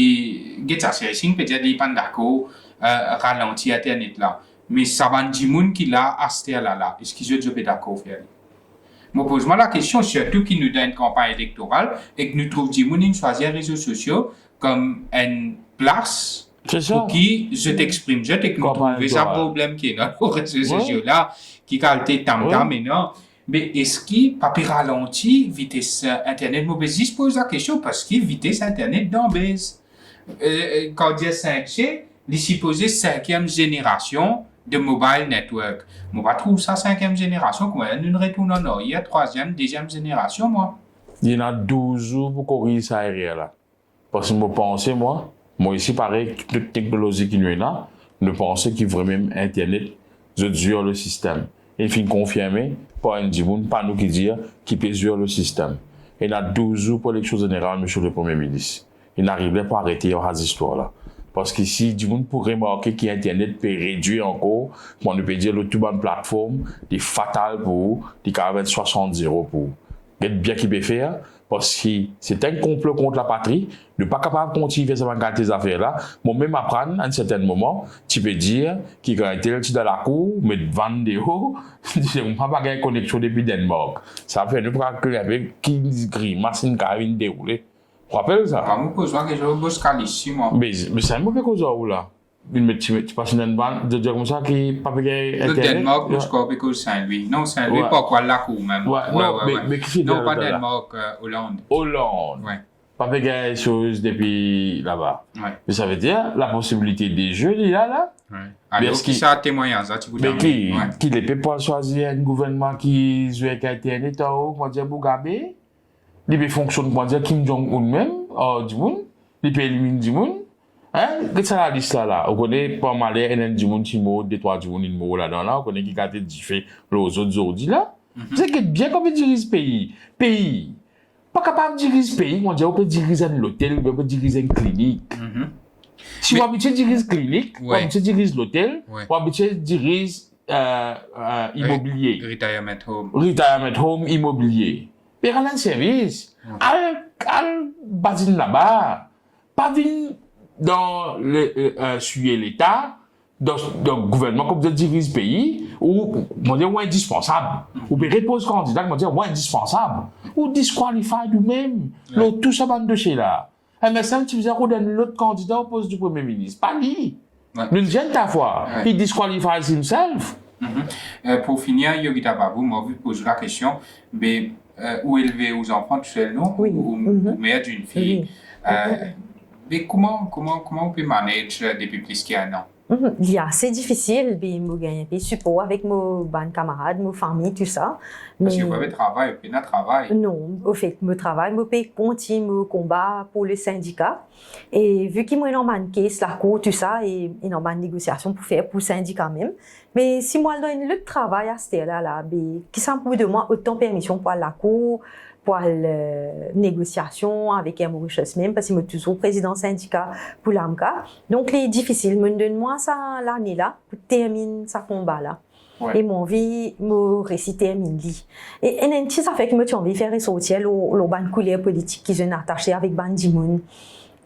Get Racing peut-être qu'il n'est pas d'accord, ralentir Internet là. Mais ça va dire monde qui l'a à ce là. Est-ce que je suis d'accord faire? Je pose la question, surtout qui nous donne une campagne électorale et que nous trouvons des gens qui choisissent les réseaux sociaux comme une place pour qui je t'exprime. Je t'ai trouvé ça problème qui est dans les réseaux sociaux là, qui a été tam-tam maintenant. Mais est-ce qu'il pas ralenti vitesse Internet? Je pose la question parce que vitesse Internet dans base. Quand on dit 5G, il est supposé 5e génération de mobile network. Moi, je trouve ça 5e génération. Quand nous retournons en arrière, 3e, 2e génération, moi. Il y en a 12 jours pour corriger ça aérien là. Parce que je pense, moi ici, pareil, toute technologie qui nous est là, je pense qu'il faut même Internet, je dure le système. Et il faut confirmer, par un dimanche, pas nous qui dire, qui peut durer le système. Il y a 12 jours pour l'élection générale, monsieur le Premier ministre. Il n'arriverait pas à arrêter cette histoire-là. Parce qu'ici, du monde pour remarquer qu'Internet peut réduire encore, on peut dire le tout bonne plateforme, c'est fatal pour, il y a 60 € pour. C'est bien qu'il peut faire, parce que c'est un complot contre la patrie, ne pas capable de continuer à faire ces affaires-là. Moi-même, apprendre, à un certain moment, tu peux dire qu'il a été dans la cour, mais devant des hauts, je ne pas de connexion depuis Danemark. Ça fait nous que avec 15 grimaces, une carine déroulée. Tu te rappelles ça? Je me pose la question, je suis ici, moi. Mais c'est un mauvais cause là. Tu passes dans une bande de dire comme ça qui pas payé Le Danemark, je crois que c'est Saint-Louis. Non, Saint-Louis, pas quoi la cour même. Mais qui non, pas Danemark, Hollande. Hollande. Ouais. Pas payé chose depuis là-bas. Ouais. Mais ça veut dire la possibilité des jeux, il y a là. Ouais. Alors, qui ça témoignage, ça, tu mais qui les peut pas choisir un gouvernement qui joue avec Internet, comment dire, Mugabe? Il peut fonctionner, comment dire, Kim Jong-un même, du monde. Il peut éliminer du monde. Qu'est-ce que ça liste là? On connaît pas mal du monde qui mort, des trois du monde qui mort là-dedans là. On connaît qui a été diffé les autres aujourd'hui là. C'est que bien qu'on peut diriger ce pays. Pays. Pas capable de diriger ce pays, on dit on peut diriger un hôtel, on peut diriger une clinique. Si on habitué diriger clinique, on habitué diriger l'hôtel, on habitué diriger immobilier. Retirement home immobilier. Mais on a un service. Al basine là-bas. Pas venir dans suyer l'État, dans le gouvernement, comme vous dirigez le pays, ou, on dit, ou indispensable. Ou bien, repose candidat, on dit, ou indispensable. Ou disqualifié lui-même. Tout ça, bande de chez là. Mais ça, tu faisais l'autre candidat au poste du Premier ministre. Pas lui. Nous gêne ta foi. Il disqualifie himself. Pour finir, Yogita Babu, moi, je pose la question, mais, où élever aux enfants tout seul, non? Ou mère d'une fille. Mais comment on peut manager depuis plus qu'un an? C'est difficile, mais je gagne des supports avec mes camarades, mes familles, tout ça. Parce que vous avez travail, vous avez travail. Non, au fait, mon travail, je peux continuer mon combat pour le syndicat. Et vu qu'il y a une caisse, la cour, tout ça, et il y a une négociation pour faire pour le syndicat même. Mais si moi, je donne le travail à ce là, qui s'en peut de moi autant permission pour la cour, pour la négociation avec un Mauritius même, parce que je suis toujours président syndicat pour l'AMCA. Donc, c'est difficile. Je donne moi ça l'année là, pour terminer ce combat là. Et mon vie, me réciter termine li. Et ça fait que je suis envie de faire ressortir le couleur politique qui sont attachés avec Bandimoun.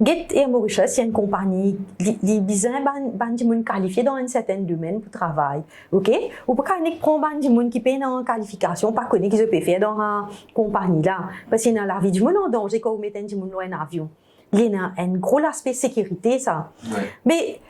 Get et Mauritius, il y a une compagnie, les besoins Bandimoun qualifiés dans un certain domaine pour travail. OK? Ou pas qu'on prend Bandimoun qui paye dans une qualification, pas qu'on qui se peut faire dans une compagnie là. Parce que dans la vie du monde en danger quand vous mettez un Bandimoun dans un avion. il y a un gros aspect sécurité, ça. Ouais. Mais,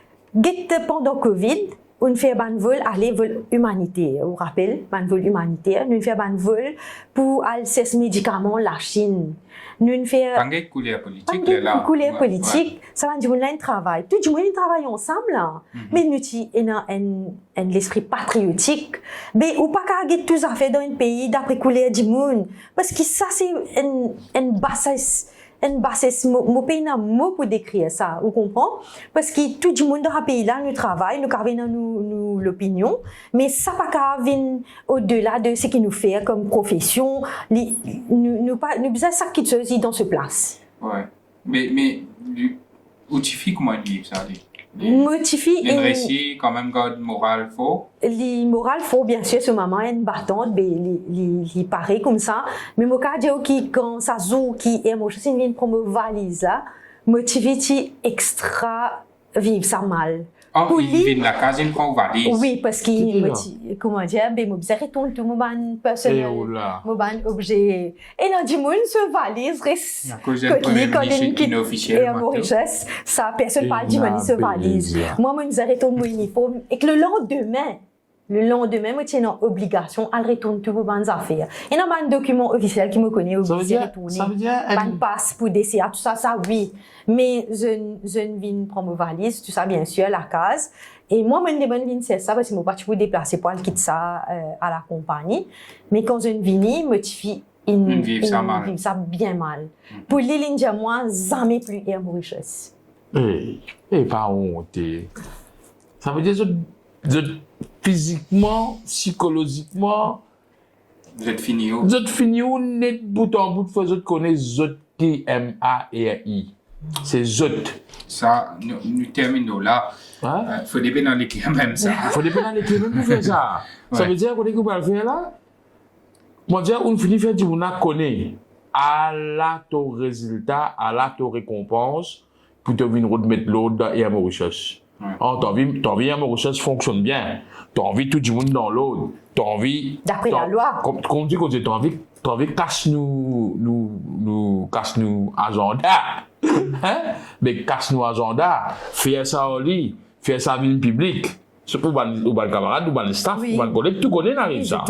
pendant Covid, on fait un vol humanitaire. Vous rappelez, un vol humanitaire. Nous fait un vol pour aller ces médicaments la Chine. Nous fait Pas de couleur politique, là. couleur politique. Ça va dire qu'on a un travail. Tout le monde travaille ensemble, là. Mais nous avons l'esprit patriotique. Mais ou pas qu'à tout ça fait dans un pays d'après couleur du monde. Parce que ça, c'est une bassesse. Mon pays n'a mot pour décrire ça, vous comprenez? Parce que tout le monde dans le pays là, nous travaille, nous avons nous l'opinion, mais ça pas qu'à venir au-delà de ce qu'il nous fait comme profession, nous besoin de ça qui se dans ce place. Ouais. Mais, où tu fais comment vivre ça? Motivé Les récits, quand même, garde moral faux. Les morales faux, bien sûr, ce moment est une battante, mais il paraît comme ça. Mais mon cas, quand ça joue, qui est moi, je suis une promo valise là, motivé extra vivre ça mal. Oh, il vit dans la case, il prend valise. Oui, parce qu'il comment dire, ben, moi, je retourne tout mon ban personnel, mon ban objet. Et dans du monde, ce valise reste. À cause d'un premier ministre inofficiel. Et à Mauritius, ça, personne parle du monde, ce valise. Moi, je retourne mon uniforme. Et que le lendemain, moi, j'ai une obligation à retourner tous vos bonnes affaires. Et dans un document officiel qui me connaît, obligé de retourner. Ça veut dire, un passe pour DCA, tout ça, oui. Mais je ne viens prendre ma valise, tout ça, bien sûr, la case. Et moi, je ne viens faire ça parce que je ne peux pas déplacer pour aller quitter ça à la compagnie. Mais quand je viens, je suis vivre ça bien mal. Pour les lignes, moi, jamais plus à Mauritius. Pas honte. Ça veut dire que physiquement, psychologiquement, vous êtes fini où? Vous êtes fini où, net bout en bout, vous connaissez Zot qui M-A-R-I. C'est Zot. Ça, nous terminons là. Il faut débattre dans l'équipe même ça. Il faut débattre dans l'équipe même pour faire ça. Ça veut dire qu'on est va le faire là? Moi, je dis, on finit faire du monde connaît. À la ton résultat, à la ton récompense, pour te venir remettre l'autre dans et à Mauritius. T'as envie à Mauritius fonctionne bien. T'as envie tout le monde dans l'autre. T'as envie. D'après la loi. Comme on dit, t'as envie casse nous agenda. Hein? Mais casse nous agenda. Faire ça en ligne. Faire ça en ligne publique. C'est pour les camarades, ou les staff, ou les collègues, tout connaît dans ça.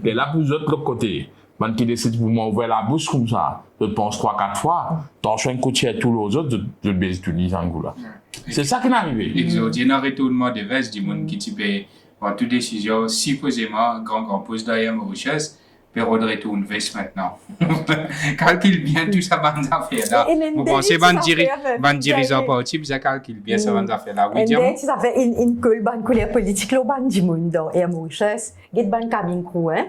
Et là, pour l'autre côté. Man qui décide pour m'ouvrir la bouche comme ça, je pense 3-4 fois, t'en fais un coup de chien tous les autres, je baise tout le temps. C'est ça qui est arrivé. Il y a un retournement de veste du monde qui type prend toute décision, supposément, grand poste derrière Mauritius, puis on retourne veste maintenant. Calcule bien tout ça, bonne affaire là. Vous pensez, bonne dirigeant parti, vous calculez bien ça, bonne affaire là. Oui, et ça fait une couleur politique, le ban du monde derrière Mauritius, il y a une bonne cabine crew, hein.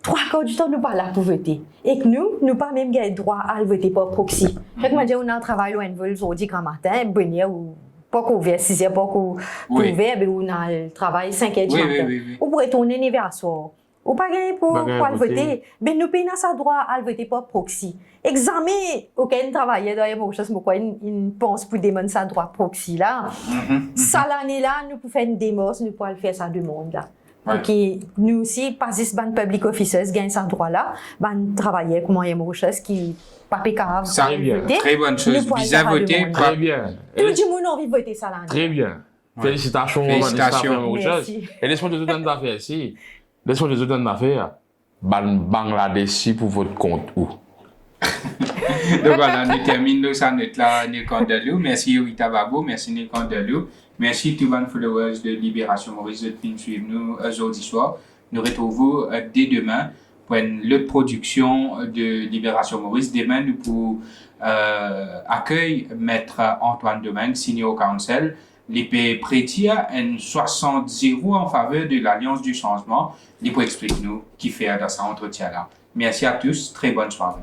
3 quarts du temps, nous pas là pour voter. Et que nous pas même le droit à voter par proxy. Fait que moi, on a un travail loin de vol aujourd'hui grand matin, bonne ou pas couvert, 6 heures, pas couvert, mais on a le travail 5 heures du matin. On pourrait tourner vers soir. Ou pas gagner pour voter. Mais nous payons ça droit à voter par proxy. Examen, aucun travailleur dans les Mauritius, pourquoi il pense pour demander ça droit proxy là. Ça l'année là, nous pouvons faire une démarche, nous pouvons faire ça demande là. Donc, nous aussi, pas juste ban public officers gagnent ce droit-là, ban travailleurs comme les Mauritius qui pas pécave. Ça arrive bien. Très bonne chose. Visa voter. Très bien. Tout le monde a envie de voter ça l'année. Très bien. Félicitations. Merci. Et laisse-moi te donner une affaire ici. Laisse-moi te donner une affaire. Bangladesh pour votre compte où? Donc voilà, nous terminons ça note là, Neil Candelou. Merci Yorita Babo, merci Neil Candelou. Merci tous les followers de Libération Maurice de suivre nous aujourd'hui soir. Nous retrouvons dès demain pour une autre production de Libération Maurice. Demain, nous pouvons accueillir Maître Antoine Domingue, Senior Counsel. L'IP Prétia un 60-0 en faveur de l'Alliance du Changement. Il peut expliquer nous qui fait dans cet entretien-là. Merci à tous, très bonne soirée.